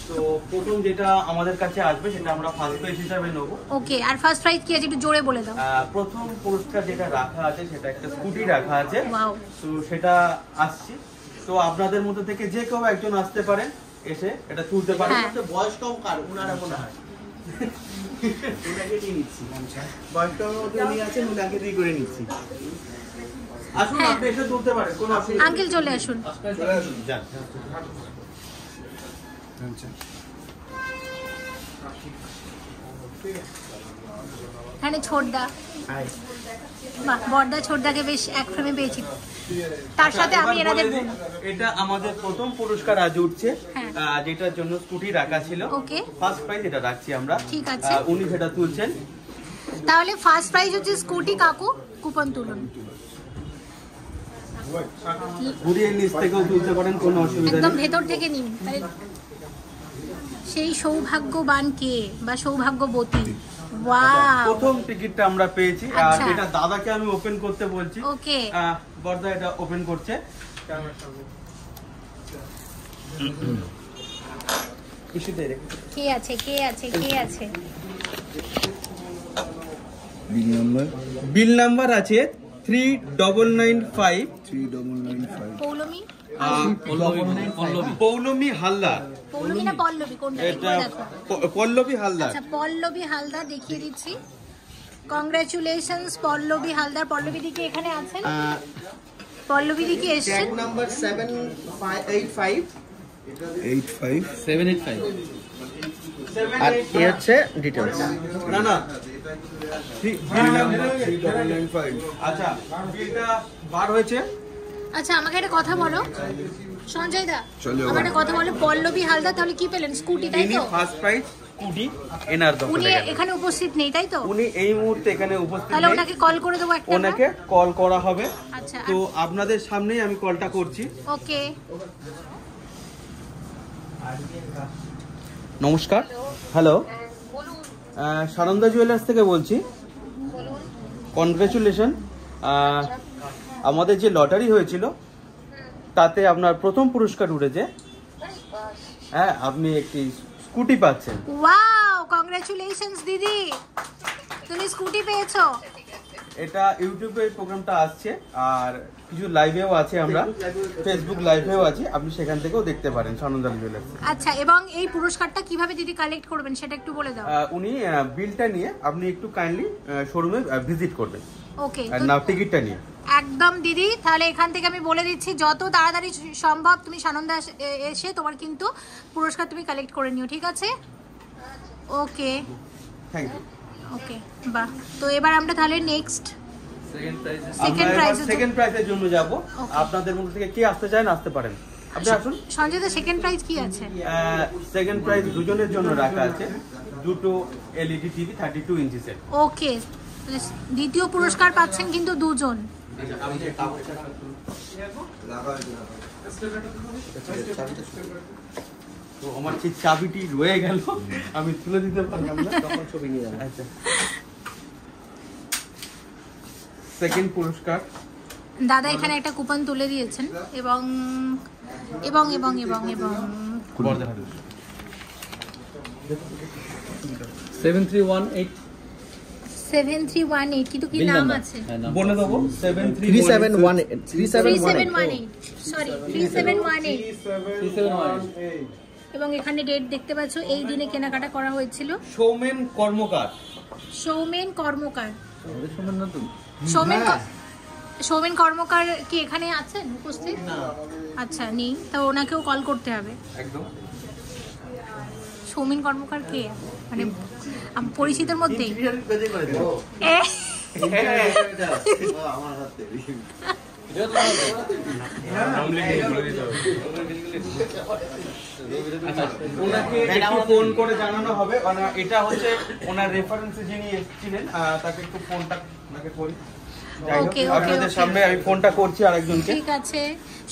তো প্রথম যেটা আমাদের কাছে আসবে সেটা আমরা ফার্স্ট প্রাইজ হিসাবে নেব। ওকে। আর ফার্স্ট প্রাইজ কি আছে একটু জোরে বলে দাও। প্রথম পুরস্কার যেটা রাখা আছে সেটা একটা স্কুটি রাখা আছে। ওয়াও, তো সেটা আসছে। তো আপনাদের মধ্যে থেকে যে কেউ একজন আসতে পারেন, এসে এটা তুলতে পারেন। হ্যাঁ। বয়স কম কার উনারা মনে হয় উনাকে দিয়ে নিচ্ছি, বয়স কম উনি আছেন, উনাকে দিয়ে করে নিচ্ছি। আসুন হ্যাঁ। আপনি এসে তুলতে পারেন, কোনো অসুবিধা নেই। আঙ্কেল চলে আসুন। যান। আচ্ছা এখানে ছোটদা, বাহ, বড়দা ছোটদাকে বেশ এক ফ্রেমে পেয়েছি। তার সাথে আমি এবার এনাদের বলে দিই, এটা আমাদের প্রথম পুরস্কার আজ উঠছে, হ্যাঁ। যেটার জন্য স্কুটি রাখা ছিল। ওকে। ফার্স্ট প্রাইজ এটা রাখছি আমরা। ঠিক আছে। উনি সেটা তুলছেন। তাহলে ফার্স্ট প্রাইজ হচ্ছে স্কুটি, কাকু কুপন তুলুন। ঘুরিয়ে নিচ থেকেও তুলতে পারেন, কোনো অসুবিধা একদম নেই। ভেতর থেকে নিন। সেই সৌভাগ্যবান কে বা সৌভাগ্যবতী? ওয়াও, প্রথম টিকিটটা আমরা পেয়েছি, আর আচ্ছা। এটা দাদাকে আমি ওপেন করতে বলছি। ওকে। বর্দা এটা ওপেন করছে। ইস্যুতে রেখে। কে আছে কে আছে কে আছে? বিল নাম্বার বিল নাম্বার আছে 3995। 3995 পৌলমী, পৌলমী হালদার। পৌলমী না পল্লবী, কোনটা এটা দেখো? পল্লবী হালদার। আচ্ছা, পল্লবী হালদার দেখিয়ে দিচ্ছি। কংগ্রাচুলেশনস পল্লবী হালদার। পল্লবী দিকে এখানে আছেন, পল্লবী দিকে এসেছেন। নাম্বার 785 85 আর এ হচ্ছে ডিটেলস। না না, বিল নাম্বার 3995 আচ্ছা, বিলটা বার হয়েছে। আচ্ছা, আমাকে একটা কথা বলো সঞ্জয় দা, চলো। আমার একটা কথা বলো। পল্লবী হালদার তাহলে কি পেলেন? স্কুটি, তাই ইনি তো? ফার্স্ট প্রাইজ স্কুটি এনার উনি দখলে গেলেন। এখানে উপস্থিত নেই, তাই তো? উনি এই মুহূর্তে এখানে উপস্থিত তাহলে নেই। ওনাকে কল করে দেবো একটা। ওনাকে কল করা হবে। আচ্ছা, তো আপনাদের সামনেই আমি কলটা করছি। ওকে। নমস্কার, হ্যালো, সানন্দা জুয়েলার্স থেকে বলছি। কনগ্রেচুলেশন, আমাদের যে লটারি হয়েছিল তাতে আপনার প্রথম পুরস্কার উঠেছে। হ্যাঁ, আপনি একটি স্কুটি পাচ্ছেন। ওয়াও, কংগ্রাচুলেশনস দিদি, তুমি স্কুটি পেয়েছো। এটা ইউটিউবে প্রোগ্রামটা আসছে, আর কিছু লাইভেও আছে, আমরা ফেসবুক লাইভেও আছি, আপনি সেখান থেকেও দেখতে পারেন সানন্দা জুয়েলার্স। আচ্ছা, এবং এই পুরস্কারটা কিভাবে দিদি কালেক্ট করবেন সেটা একটু বলে দাও। উনি বিলটা নিয়ে আপনি একটু কাইন্ডলি শোরুমে ভিজিট করবেন, ওকে, আর না টিকিটটা নিয়ে। একদম দিদি, তাহলে এখান থেকে আমি বলে দিচ্ছি যত তাড়াতাড়ি সম্ভব তুমি সানন্দা এসে তোমার কিন্তু পুরস্কার তুমি কালেক্ট করে নিও, ঠিক আছে? Okay thank you. ওকে, বাহ। তো এবার আমরা তাহলে নেক্সট সেকেন্ড আমরা প্রাইজ। সেকেন্ড প্রাইজের জন্য যাব। Okay. আপনাদের মধ্যে থেকে কে আসতে চান আসতে পারেন, আপনি আসুন। সঞ্জয় দা, সেকেন্ড প্রাইজ কি আছে? সেকেন্ড প্রাইজ দুজনের জন্য রাখা আছে, দুটো এলইডি টিভি 32 ইঞ্চিসের। ওকে, দ্বিতীয় পুরস্কার পাচ্ছেন কিন্তু দুজন। তো আমার সেই চাবিটি রয়ে গেল, আমি তুলে দিতে পারলাম না, তখন ছবি নিয়ে যাবো। আচ্ছা, সেকেন্ড পুরস্কার দাদা এখানে একটা কুপন তুলে দিয়েছেন, এবং এবং এবং এবং এবং 7318 7318, কিন্তু কি নাম আছে? বলে দেবো 3718 3718, সরি 3718। 3718 এবং এখানে ডেট দেখতে পাচ্ছ, এই দিনে কেনাকাটা করা হয়েছিল। সৌমেন কর্মকার। সৌমেন কর্মকার। আমাদের সম্মান না তো সৌমেন সৌমেন কর্মকার কি এখানে আছেন উপস্থিত? আচ্ছা, নেই, তো ওনাকেও কল করতে হবে। একদম। সৌমেন কর্মকার কে, মানে পরিচিতের মধ্যেই? এ, ওনাকে একটু ফোন করে জানানো হবে, এটা হচ্ছে ওনার রেফারেন্সে যিনি এসেছিলেন, তাকে একটু ফোনটা ওনাকে করি। যাই হোক, Okay, okay, আপনাদের okay. সামনে আমি ফোনটা করছি আরেকজনকে। ঠিক আছে,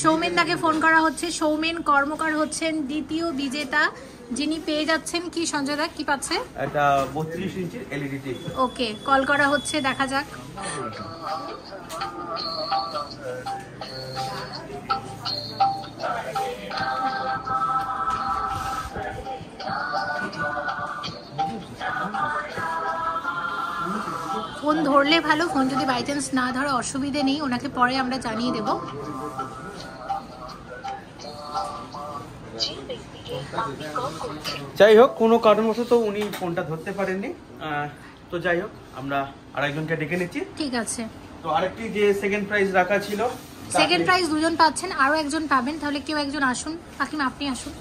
সৌমেন দাকে ফোন করা হচ্ছে। সৌমেন কর্মকার হচ্ছেন দ্বিতীয় বিজেতা, যিনি পেয়ে যাচ্ছেন কি সঞ্জয় দা, কি পাচ্ছে? এটা 32 ইঞ্চির এলইডি টিভি। ওকে, কল করা হচ্ছে, দেখা যাক। ফোন ধরলে ভালো, ফোন যদি বাই চান্স না ধরে অসুবিধে নেই, ওনাকে পরে আমরা জানিয়ে দেব। যাই হোক, কোনো কারণবশত উনি ফোনটা ধরতে পারেননি, তো যাই হোক আমরা আরেকজনকে ডেকে নিচ্ছি। ঠিক আছে। তো আরেকটি যে সেকেন্ড প্রাইজ রাখা ছিল, সেকেন্ড প্রাইজ দুজন পাচ্ছেন, আরো একজন পাবেন। তাহলে কেউ একজন আসুন, কাকিমা আপনি আসুন।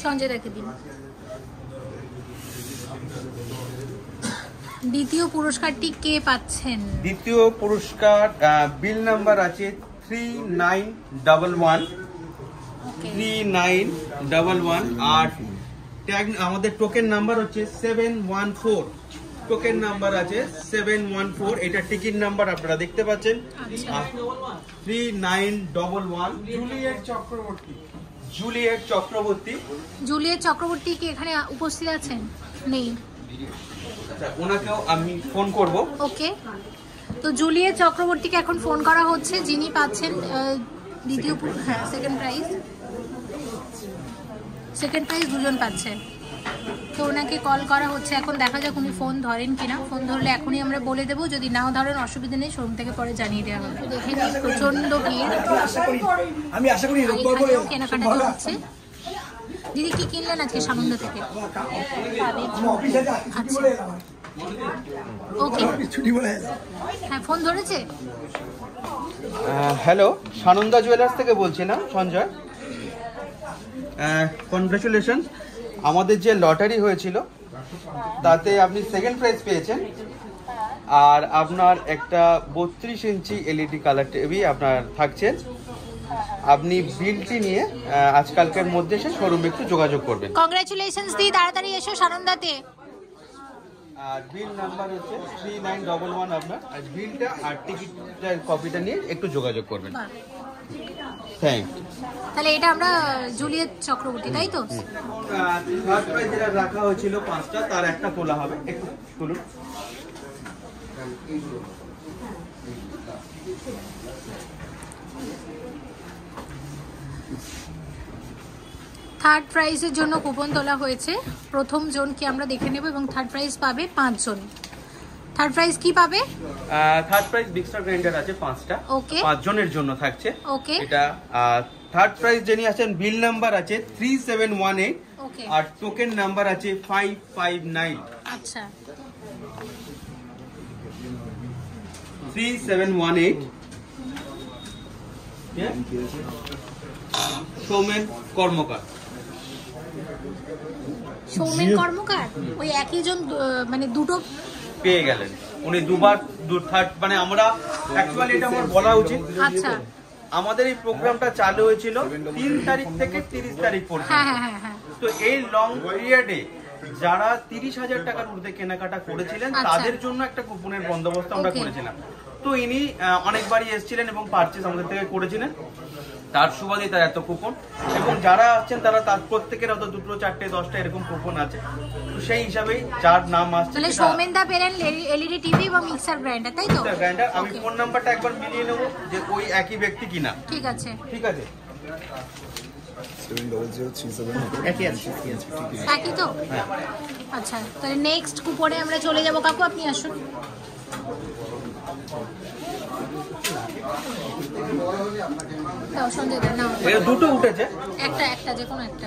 সঞ্জয় দেখে দিন। দ্বিতীয় পুরস্কারটি কে পাচ্ছেন? দ্বিতীয় পুরস্কার বিল নাম্বার আছে 3911 3911 আর ট্যাগ আমাদের টোকেন নাম্বার হচ্ছে 714। টোকেন নাম্বার আছে 714, এটা টিকিট নাম্বার আপনারা দেখতে পাচ্ছেন। 3911 জুলিয়েট চক্রবর্তী কি এখানে উপস্থিত আছেন? নেই। আচ্ছা, ওনাকেও আমি ফোন করব। ওকে, তো জুলিয়েট চক্রবর্তীকে এখন ফোন করা হচ্ছে, যিনি পাচ্ছেন দ্বিতীয় সেকেন্ড প্রাইজ দুজন পাচ্ছে। তো ওনাকে কল করা হচ্ছে, এখন দেখা যাক উনি ফোন ধরেন কিনা। ফোন ধরলে এখনই আমরা বলে দেবো, যদি নাও ধরেন অসুবিধা নেই, শোরুম থেকে পরে জানিয়ে দেওয়া হবে। দেখে নিই, প্রচন্ড ভিড়। আমি আশা করি এখানেও কেনাকাটা চলছে। দিদি কি কিনলেন আজকে সানন্দা থেকে? ওকে, হ্যাঁ ফোন ধরেছে। হ্যালো, সানন্দা জুয়েলার্স থেকে বলছিলাম, সঞ্জয়। কনগ্রাচুলেশন, আমাদের যে লটারি হয়েছিল তাতে আপনি সেকেন্ড প্রাইজ পেয়েছেন, আর আপনার একটা 32 ইঞ্চি এলইডি কালার টিভি আপনার থাকছেন। আপনি বিলটি নিয়ে আজকালকের মধ্যে এসে শোরুমে একটু যোগাযোগ করবেন। কংগ্রাচুলেশনস দি, তাড়াতাড়ি এসো সানন্দাতে। আর বিল নাম্বার হচ্ছে 3911 আপনার, আর বিলটা আর টিকিটের কপিটা নিয়ে একটু যোগাযোগ করবেন। Thank you. তাহলে এটা আমরা জুলিয়েট চক্রবর্তী, তাই তো? থার্ড প্রাইজ যেটা রাখা হয়েছিল 5টা, তার একটা তোলা হবে। একটু তুলুন। থার্ড প্রাইজের জন্য কুপন তোলা হয়েছে। প্রথম জনকে আমরা দেখে নেব এবং থার্ড প্রাইজ পাবে 5 জন। থার্ড প্রাইজ কি পাবে? থার্ড প্রাইজ মিক্সার গ্রাইন্ডার আছে 5টা, ওকে, 5 জনের জন্য থাকছে। ওকে, এটা থার্ড প্রাইজ যিনি আছেন বিল নাম্বার আছে 3718 ওকে, আর টোকেন নাম্বার আছে 559। আচ্ছা, 3718 সৌমেন কর্মকার। সৌমেন কর্মকার ওই একই জন, মানে দুটো পেয়ে গেলেন উনি দুবার থার্ড, মানে আমরা অ্যাকচুয়ালি এটা আমার বলা উচিত। আচ্ছা, আমাদের এই প্রোগ্রামটা চালু হয়েছিল 3 তারিখ থেকে 30 তারিখ পর্যন্ত। হ্যাঁ হ্যাঁ হ্যাঁ হ্যাঁ, তো এই লং পিরিয়ডে যারা 30,000 টাকার মধ্যে কেনাকাটা করেছিলেন আচ্ছা, তাদের জন্য একটা কুপনের বন্দোবস্ত আমরা Okay. করেছিলাম। তো ইনি অনেকবারই এসেছিলেন এবং পারচেজ আমাদের থেকে করেছিলেন, তার সুবাদেই তার এত কুপন। এবং যারা আছেন তারা তার প্রত্যেকের হয়তো 2, 4, 10টা এরকম কুপন আছে। তো সেই হিসাবেই যার নাম আসছে, তাহলে সৌমেন দা পেলেন এলইডি টিভি এবং মিক্সার গ্রাইন্ডার, তাই তো? গ্রাইন্ডার। আমি Okay. ফোন নাম্বারটা একবার মিলিয়ে নেবো যে ওই একই ব্যক্তি কিনা। ঠিক আছে, ঠিক আছে, 70037 একই আছে, ঠিক আছে। একই তো? আচ্ছা, তাহলে নেক্সট কুপনে আমরা চলে যাব। কাকু আপনি আসুন। দাও সঞ্জয় দা, নাও। এই দুটো উঠেছে। একটা যে কোনো একটা।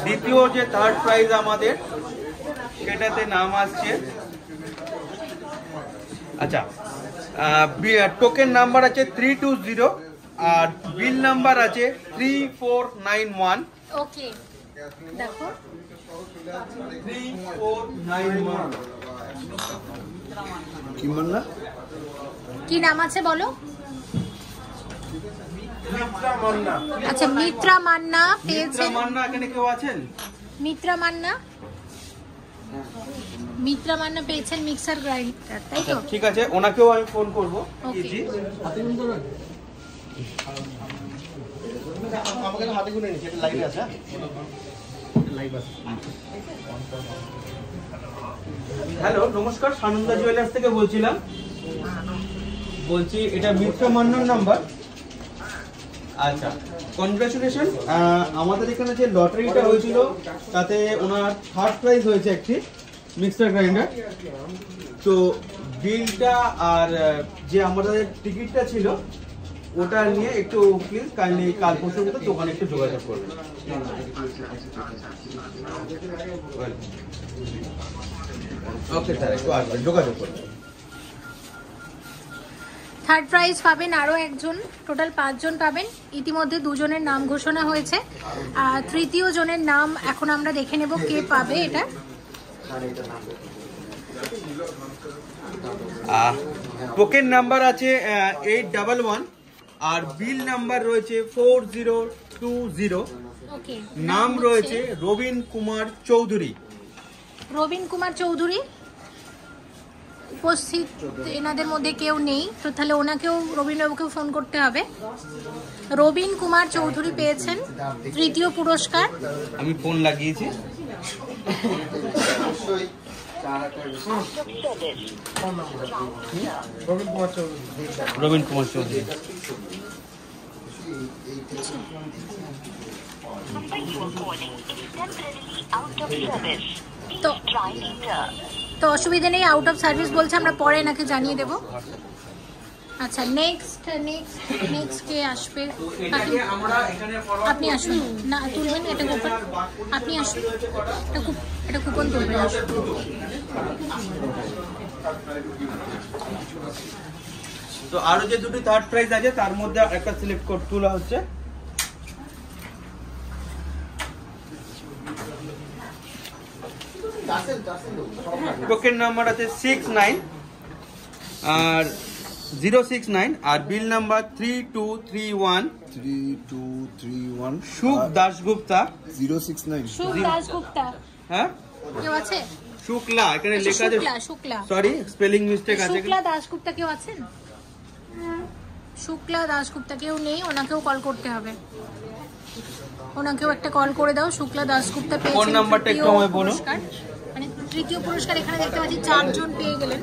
দ্বিতীয় যে থার্ড প্রাইজ আমাদের, সেটাতে নাম আসছে, আচ্ছা, টোকেন নাম্বার আছে 320 আর বিল নাম্বার আছে 3491। ওকে, দেখো 3491। কি মানলা? কি নাম আছে বলো? আচ্ছা, মিত্রা মান্না পেয়েছেন। মান্না এখানে কেউ আছেন? মিত্রা মান্না পেয়েছেন মিক্সার গ্রাইন্ডার, তাই তো? ঠিক আছে, ওনাকেও আমি ফোন করবো। ওকে, আমাকে হাতে গুনে নিচ্ছে, এটা লাইভে আছে। হ্যালো, নমস্কার, সানন্দা জুয়েলার্স থেকে বলছিলাম। বলছি এটা মিত্র মান্নার নাম্বার। আচ্ছা, কনগ্রাচুলেশন। আমাদের এখানে যে লটারিটা হয়েছিল তাতে ওনার থার্ড প্রাইজ হয়েছে একটি মিক্সার গ্রাইন্ডার। তো বিলটা আর যে আমাদের টিকিটটা ছিল ওটা নিয়ে একটু প্লিজ কাইন্ডলি কাল পরশুর মধ্যে দোকানে একটু যোগাযোগ করবেন। ওকে স্যার, একটু আসবেন, যোগাযোগ করবেন। থার্ড প্রাইজ পাবেন আরও একজন, টোটাল 5 জন পাবেন। ইতিমধ্যে 2 জনের নাম ঘোষণা হয়েছে, আর তৃতীয় জনের নাম এখন আমরা দেখে নেব কে পাবে এটা। টোকেন নাম্বার আছে 811 আর বিল নাম্বার রয়েছে 4020। ওকে, নাম রয়েছে রবীন কুমার চৌধুরী। রবীন কুমার চৌধুরী উপস্থিত এনাদের মধ্যে কেউ নেই, তো তাহলে ওনাকেও রবীনবাবুকেও ফোন করতে হবে। রবীন কুমার চৌধুরী পেয়েছেন তৃতীয় পুরস্কার। আমি ফোন লাগিয়েছি। রবীন কুমার চৌধুরী। তো অসুবিধা নেই, আউট অফ সার্ভিস বলছে, আমরা পরে এনাকে জানিয়ে দেব। আচ্ছা, নেক্সট কে আসবে? আপনি আসুন না, তুলবেন এটা কুপন, আপনি আসুন, এটা কুপন তুলবেন। তো আরো যে দুটি থার্ড প্রাইজ আছে তার মধ্যে একটা সিলেক্ট করে তোলা হচ্ছে। টোকেন নাম্বার আছে 69 আর 069 আর বিল নাম্বার 3231। সুখ দাশগুপ্তা 069। সুখ দাশগুপ্তা, হ্যাঁ কেউ আছে? শুক্লা, এখানে লেখা আছে শুক্লা, সরি স্পেলিং মিস্টেক আছে। শুক্লা দাশগুপ্তা কেউ আছেন? শুক্লা দাশগুপ্তা কেউ নেই, ওনাকেও কল করতে হবে। ওনাকেও একটা কল করে দাও। শুক্লা দাশগুপ্তা পেয়েছেন ফোন নাম্বারটা একটু আমায় বলো। মানে তৃতীয় পুরস্কার এখানে দেখতে পাচ্ছি 4 জন পেয়ে গেলেন,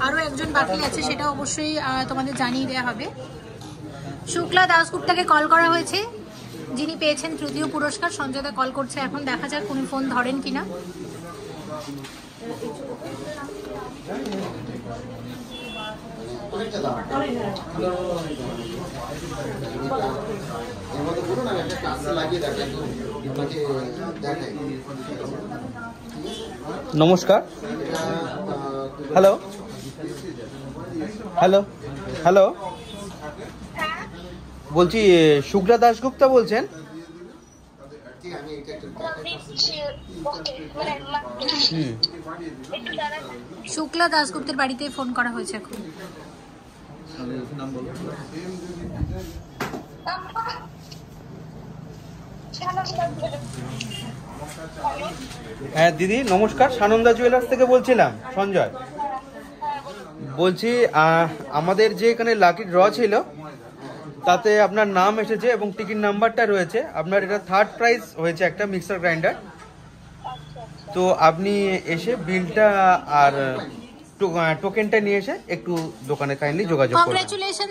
আরো একজন বাকি আছে, সেটা অবশ্যই তোমাদের জানিয়ে দেওয়া হবে। শুক্লা দাশগুপ্তাকে কল করা হয়েছে, যিনি পেয়েছেন তৃতীয় পুরস্কার। সঞ্জয়দা কল করছে এখন, দেখা যাক উনি ফোন ধরেন কিনা। নমস্কার, হ্যালো হ্যালো হ্যালো, বলছি শুক্লা দাশগুপ্তা বলছেন? শুক্লা দাশগুপ্তের বাড়িতে ফোন করা হয়েছে এখন। হ্যাঁ দিদি নমস্কার, সানন্দা জুয়েলার্স থেকে বলছিলাম, সঞ্জয় বলছি। আমাদের যে এখানে লাকি ড্র ছিল তাতে আপনার নাম এসেছে এবং টিকিট নাম্বারটা রয়েছে। আপনার এটা থার্ড প্রাইজ হয়েছে একটা মিক্সার গ্রাইন্ডার। তো আপনি এসে বিলটা আর টোকেনটা নিয়ে এসে একটু দোকানে কাইন্ডলি যোগাযোগ করুন। কংগ্রাচুলেশন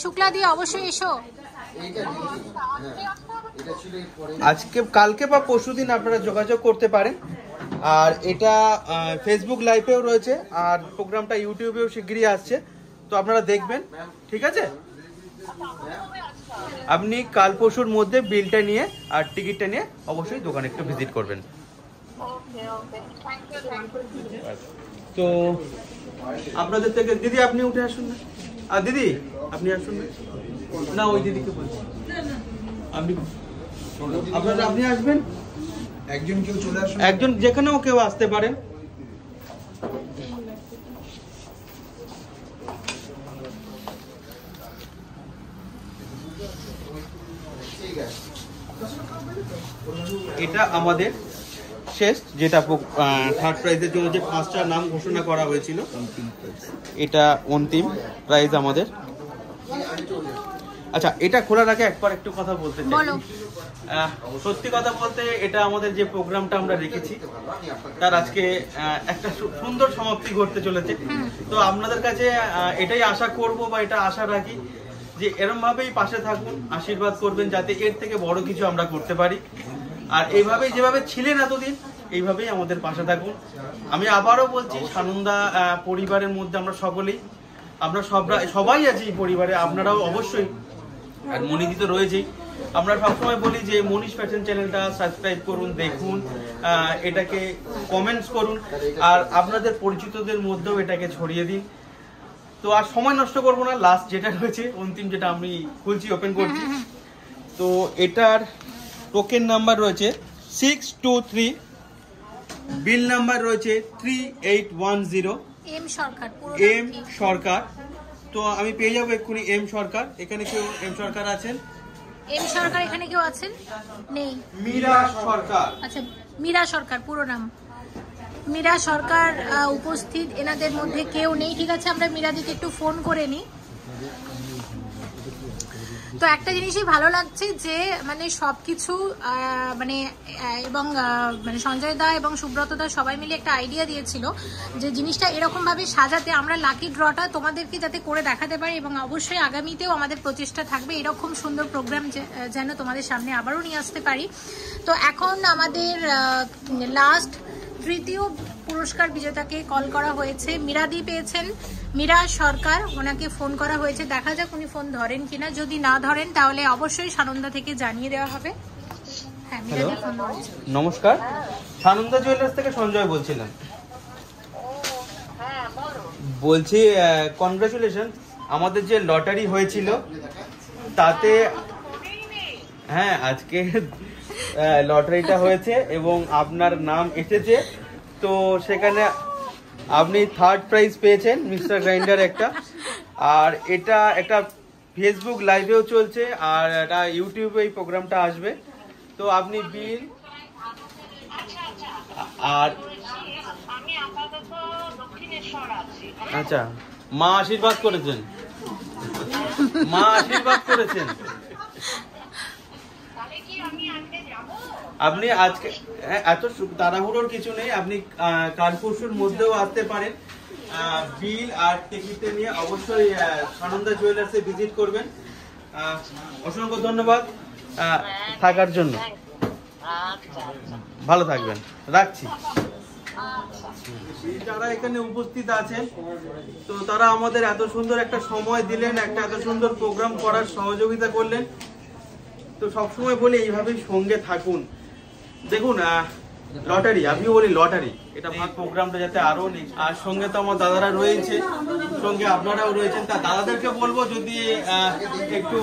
শুক্লা দি, অবশ্যই এসো। আজকে কালকে বা পরশুদিন আপনারা যোগাযোগ করতে পারেন। আর এটা ফেসবুক লাইভেও রয়েছে আর প্রোগ্রামটা ইউটিউবেও শিগগিরই আসছে, তো আপনারা দেখবেন, ঠিক আছে? আপনি কাল পরশুর মধ্যে বিলটা নিয়ে আর টিকিটটা নিয়ে অবশ্যই দোকানে একটু ভিজিট করবেন। তো আপনাদের থেকে দিদি আপনি উঠে আসুন না, আর দিদি আপনি আসুন না, ওই দিদিকে বলছি আপনি আপনারা আপনি আসবেন, একজন কেউ চলে আসুন, একজন যেখানেও কেউ আসতে পারেন। এটা আমাদের শেষ, যেটা থার্ড প্রাইজের জন্য যে 5টা নাম ঘোষণা করা হয়েছিল, এটা অন্তিম প্রাইজ আমাদের। আচ্ছা, এটা খোলার আগে একবার একটু কথা বলতে চাই। সত্যি কথা বলতে এটা আমাদের যে প্রোগ্রামটা আমরা রেখেছি তার আজকে একটা সুন্দর সমাপ্তি ঘটতে চলেছে। তো আপনাদের কাছে এটাই আশা করব বা এটা আশা রাখি যে এরম ভাবেই পাশে থাকুন, আশীর্বাদ করবেন যাতে এর থেকে বড় কিছু আমরা করতে পারি। আর এইভাবেই যেভাবে ছিলেন এতদিন এইভাবেই আমাদের পাশে থাকুন। আমি আবারও বলছি, সানন্দা পরিবারের মধ্যে আমরা সকলেই, আমরা সবাই আছি এই পরিবারে, আপনারাও অবশ্যই, আর মনীদি তো রয়েছেই। আমরা সবসময় বলি যে মনীষ ফ্যাশন চ্যানেলটা সাবস্ক্রাইব করুন, দেখুন, এটাকে কমেন্টস করুন, আর আপনাদের পরিচিতদের মধ্যেও এটাকে ছড়িয়ে দিন। তো আর সময় নষ্ট করবো না, লাস্ট যেটা রয়েছে অন্তিম, যেটা আমি খুলছি, ওপেন করছি। তো এটার টোকেন নাম্বার রয়েছে 623, বিল নাম্বার রয়েছে 3810, এম সরকার। তো আমি পেয়ে যাবো এক্ষুনি এম সরকার। এখানে কেউ এম সরকার আছেন? এম সরকার এখানে কেউ আছেন? নেই। মীরা সরকার। আচ্ছা, মীরা সরকার পুরো নাম। মীরা সরকার উপস্থিত, এনাদের মধ্যে কেউ নেই। ঠিক আছে, আমরা মীরাদিকে একটু ফোন করে নিই। তো একটা জিনিসই ভালো লাগছে যে মানে সবকিছু মানে এবং মানে সঞ্জয় দা এবং সুব্রত দা সবাই মিলে একটা আইডিয়া দিয়েছিল যে জিনিসটা এরকম ভাবে সাজাতে, আমরা লাকি ড্রটা তোমাদেরকে যাতে করে দেখাতে পারি, এবং অবশ্যই আগামীতেও আমাদের প্রচেষ্টা থাকবে এরকম সুন্দর প্রোগ্রাম যেন তোমাদের সামনে আবারও নিয়ে আসতে পারি। তো এখন আমাদের লাস্ট তৃতীয় পুরস্কার বিজেতাকে কল করা হয়েছে। মীরাদি পেয়েছেন, মীরা সরকার, ওনাকে ফোন করা হয়েছে। দেখা যাক উনি ফোন ধরেন কিনা। যদি না ধরেন তাহলে অবশ্যই সানন্দা থেকে জানিয়ে দেওয়া হবে। হ্যাঁ, মীরাদি ফোন ধরেছে। নমস্কার, সানন্দা জুয়েলার্স থেকে সঞ্জয় বলছিলাম। বলছি কনগ্রাচুলেশন, আমাদের যে লটারি হয়েছিল তাতে, হ্যাঁ আজকে লটারিটা হয়েছে এবং আপনার নাম এসেছে। তো সেখানে আপনি 3rd প্রাইজ পেয়েছেন, মিক্সার গ্রাইন্ডার একটা। আর এটা একটা ফেসবুক লাইভেও চলছে, আর এটা ইউটিউবে এই প্রোগ্রামটা আসবে। তো আপনি বিল আর আচ্ছা, মা আশীর্বাদ করেছেন, মা আশীর্বাদ করেছেন। আপনি আজকে এত তাড়াহুড়োর কিছু নেই, আপনি কাল পরশুর মধ্যেও আসতে পারেন। বিল আর টিকিটে নিয়ে অবশ্যই সানন্দা জুয়েলার্সে ভিজিট করবেন। অসংখ্য ধন্যবাদ থাকার জন্য, ভালো থাকবেন, রাখছি। যারা এখানে উপস্থিত আছেন, তো তারা আমাদের এত সুন্দর একটা সময় দিলেন, একটা এত সুন্দর প্রোগ্রাম করার সহযোগিতা করলেন। তো সবসময় বলি এইভাবেই সঙ্গে থাকুন। দেখুন লটারি, আমি বলি লটারি, এটা ভাগ প্রোগ্রামটা যাতে আরো নেই। আর সঙ্গে তো আমার দাদারা রয়েছে, সঙ্গে আপনারাও রয়েছেন। তা দাদাদেরকে বলবো যদি একটু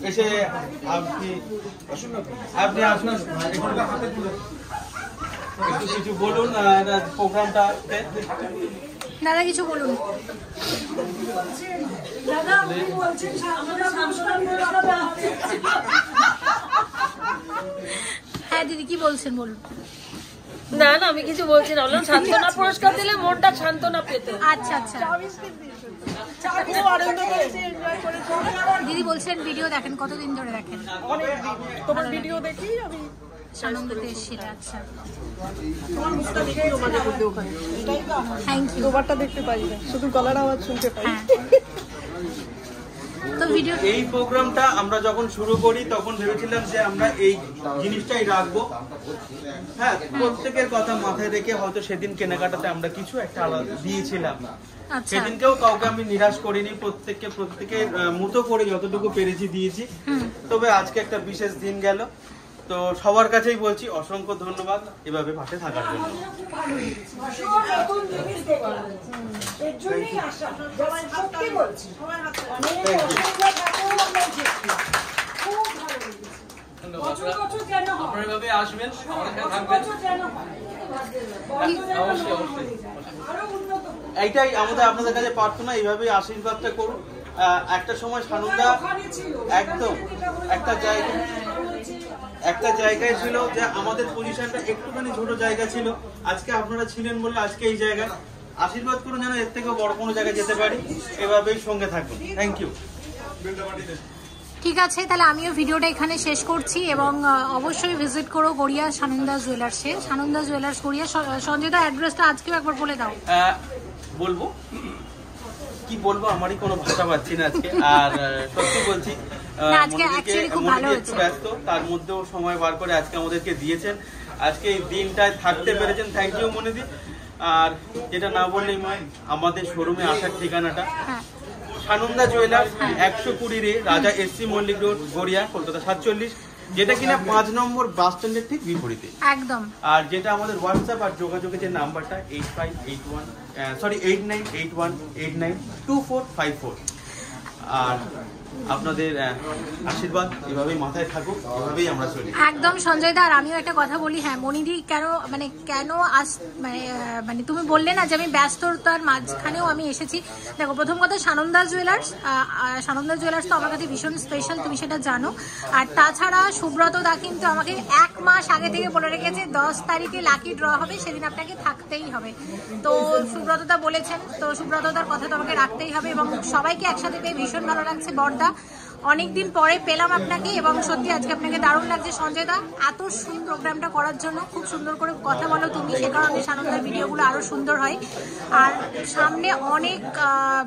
এসে আপনি আসুন, একটু কিছু বলুন প্রোগ্রামটা। দাদা কিছু বলুন। হ্যাঁ দিদি, কি বলছেন বলুন। না না, আমি কিছু বলছি না, বললাম সান্ত্বনা পুরস্কার দিলে মনটা সান্ত্বনা পেত। আচ্ছা আচ্ছা, দিদি বলছেন ভিডিও দেখেন, কতদিন ধরে দেখেন? তোমার ভিডিও দেখি আমি সানন্দাতে এসেছিল। আচ্ছা, তোমার মুখটা দেখি তোমাদের মধ্যে ওখানে, এটাই তো আমার। Thank you. তোমারটা দেখতে পাই না, শুধু গলার আওয়াজ শুনতে পাই। তো ভিডিও, এই প্রোগ্রামটা আমরা যখন শুরু করি তখন ভেবেছিলাম যে আমরা এই জিনিসটাই রাখবো। হ্যাঁ, প্রত্যেকের কথা মাথায় রেখে হয়তো সেদিন কেনাকাটাতে আমরা কিছু একটা আলাদা দিয়েছিলাম। সেদিনকেও কাউকে আমি নিরাশ করিনি, প্রত্যেকের মতো করে যতটুকু পেরেছি দিয়েছি। তবে আজকে একটা বিশেষ দিন গেল, তো সবার কাছেই বলছি অসংখ্য ধন্যবাদ এভাবে পাশে থাকার জন্য। আপনারা এভাবে আসবেন, আমাদের সাথে থাকবেন। অবশ্যই অবশ্যই, এইটাই আমাদের আপনাদের কাছে প্রার্থনা, এইভাবেই আশীর্বাদটা করুন। একটা সময় সানন্দা একদম একটা জায়গায় ছিল যে আমাদের পজিশনটা একটুখানি ছোট জায়গা ছিল। আজকে আপনারা ছিলেন বলে আজকে এই জায়গায়। আশীর্বাদ করুন যেন এর থেকে বড় কোনো জায়গায় যেতে পারি, এভাবেই সঙ্গে থাকুন। Thank you. ঠিক আছে, তাহলে আমিও ভিডিওটা এখানে শেষ করছি, এবং অবশ্যই ভিজিট করো গড়িয়া সানন্দা জুয়েলার্সে। সানন্দা জুয়েলার্স গড়িয়া। সঞ্জয় দা অ্যাড্রেসটা আজকেও একবার বলে দাও। বলবো কি বলবো, আমারই কোনো ভাষা পাচ্ছি না আজকে। আর সত্যি বলছি, আজকে অ্যাকচুয়ালি খুব ভালো হয়েছে, ব্যস্ত, তার মধ্যেও সময় বার করে আজকে আমাদেরকে দিয়েছেন। আজকে এই দিনটায় থাকতে পেরেছেন, থ্যাংক ইউ মনিদি। আর যেটা না বললেই নয়, আমাদের শোরুমে আসার ঠিকানাটা সানন্দা জুয়েলার্স, 120 রে রাজা এসসি মল্লিক রোড, গড়িয়া, কলকাতা 47, যেটা কিনা 5 নম্বর বাস স্ট্যান্ডের ঠিক বিপরীতে একদম। আর যেটা আমাদের হোয়াটসঅ্যাপ আর যোগাযোগের যে নাম্বারটা 8924892454। আর আপনাদের আশীর্বাদ এভাবেই মাথায় থাকুক, এভাবেই আমরা চলি। একদম সঞ্জয় দা, আর আমিও একটা কথা বলি, হ্যাঁ মনিদি কেন মানে তুমি বললে না যে আমি ব্যস্ততার মাঝখানেও আমি এসেছি। দেখো, প্রথম কথা সানন্দা জুয়েলার্স তো আমার কাছে ভীষণ স্পেশাল, তুমি সেটা জানো। আর তাছাড়া সুব্রত দা কিন্তু আমাকে 1 মাস আগে থেকে বলে রেখেছে 10 তারিখে লাকি ড্র হবে, সেদিন আপনাকে থাকতেই হবে। তো সুব্রত দা বলেছেন, তো সুব্রত দার কথা তো আমাকে রাখতেই হবে। এবং সবাইকে একসাথে পেয়ে ভীষণ ভালো লাগছে। বর্দা, অনেকদিন পরে পেলাম আপনাকে এবং সত্যি আজকে আপনাকে দারুণ লাগছে। সঞ্জয় দা, এত সুন্দর প্রোগ্রামটা করার জন্য, খুব সুন্দর করে কথা বলো তুমি, সে কারণে সানন্দার ভিডিওগুলো আরো সুন্দর হয়। আর সামনে অনেক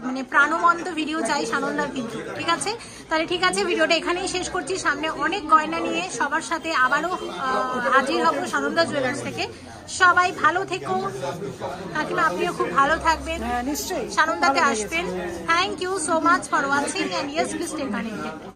মানে প্রাণবন্ত ভিডিও চাই সানন্দার কিন্তু, ঠিক আছে? তাহলে ঠিক আছে, ভিডিওটা এখানেই শেষ করছি। সামনে অনেক গয়না নিয়ে সবার সাথে আবারও হাজির হব সানন্দা জুয়েলার্স থেকে। সবাই ভালো থেকো, কাকিমা আপনিও খুব ভালো থাকবেন, নিশ্চয়ই সানন্দাতে আসবেন। Thank you so much for watching, and yes please stay connected.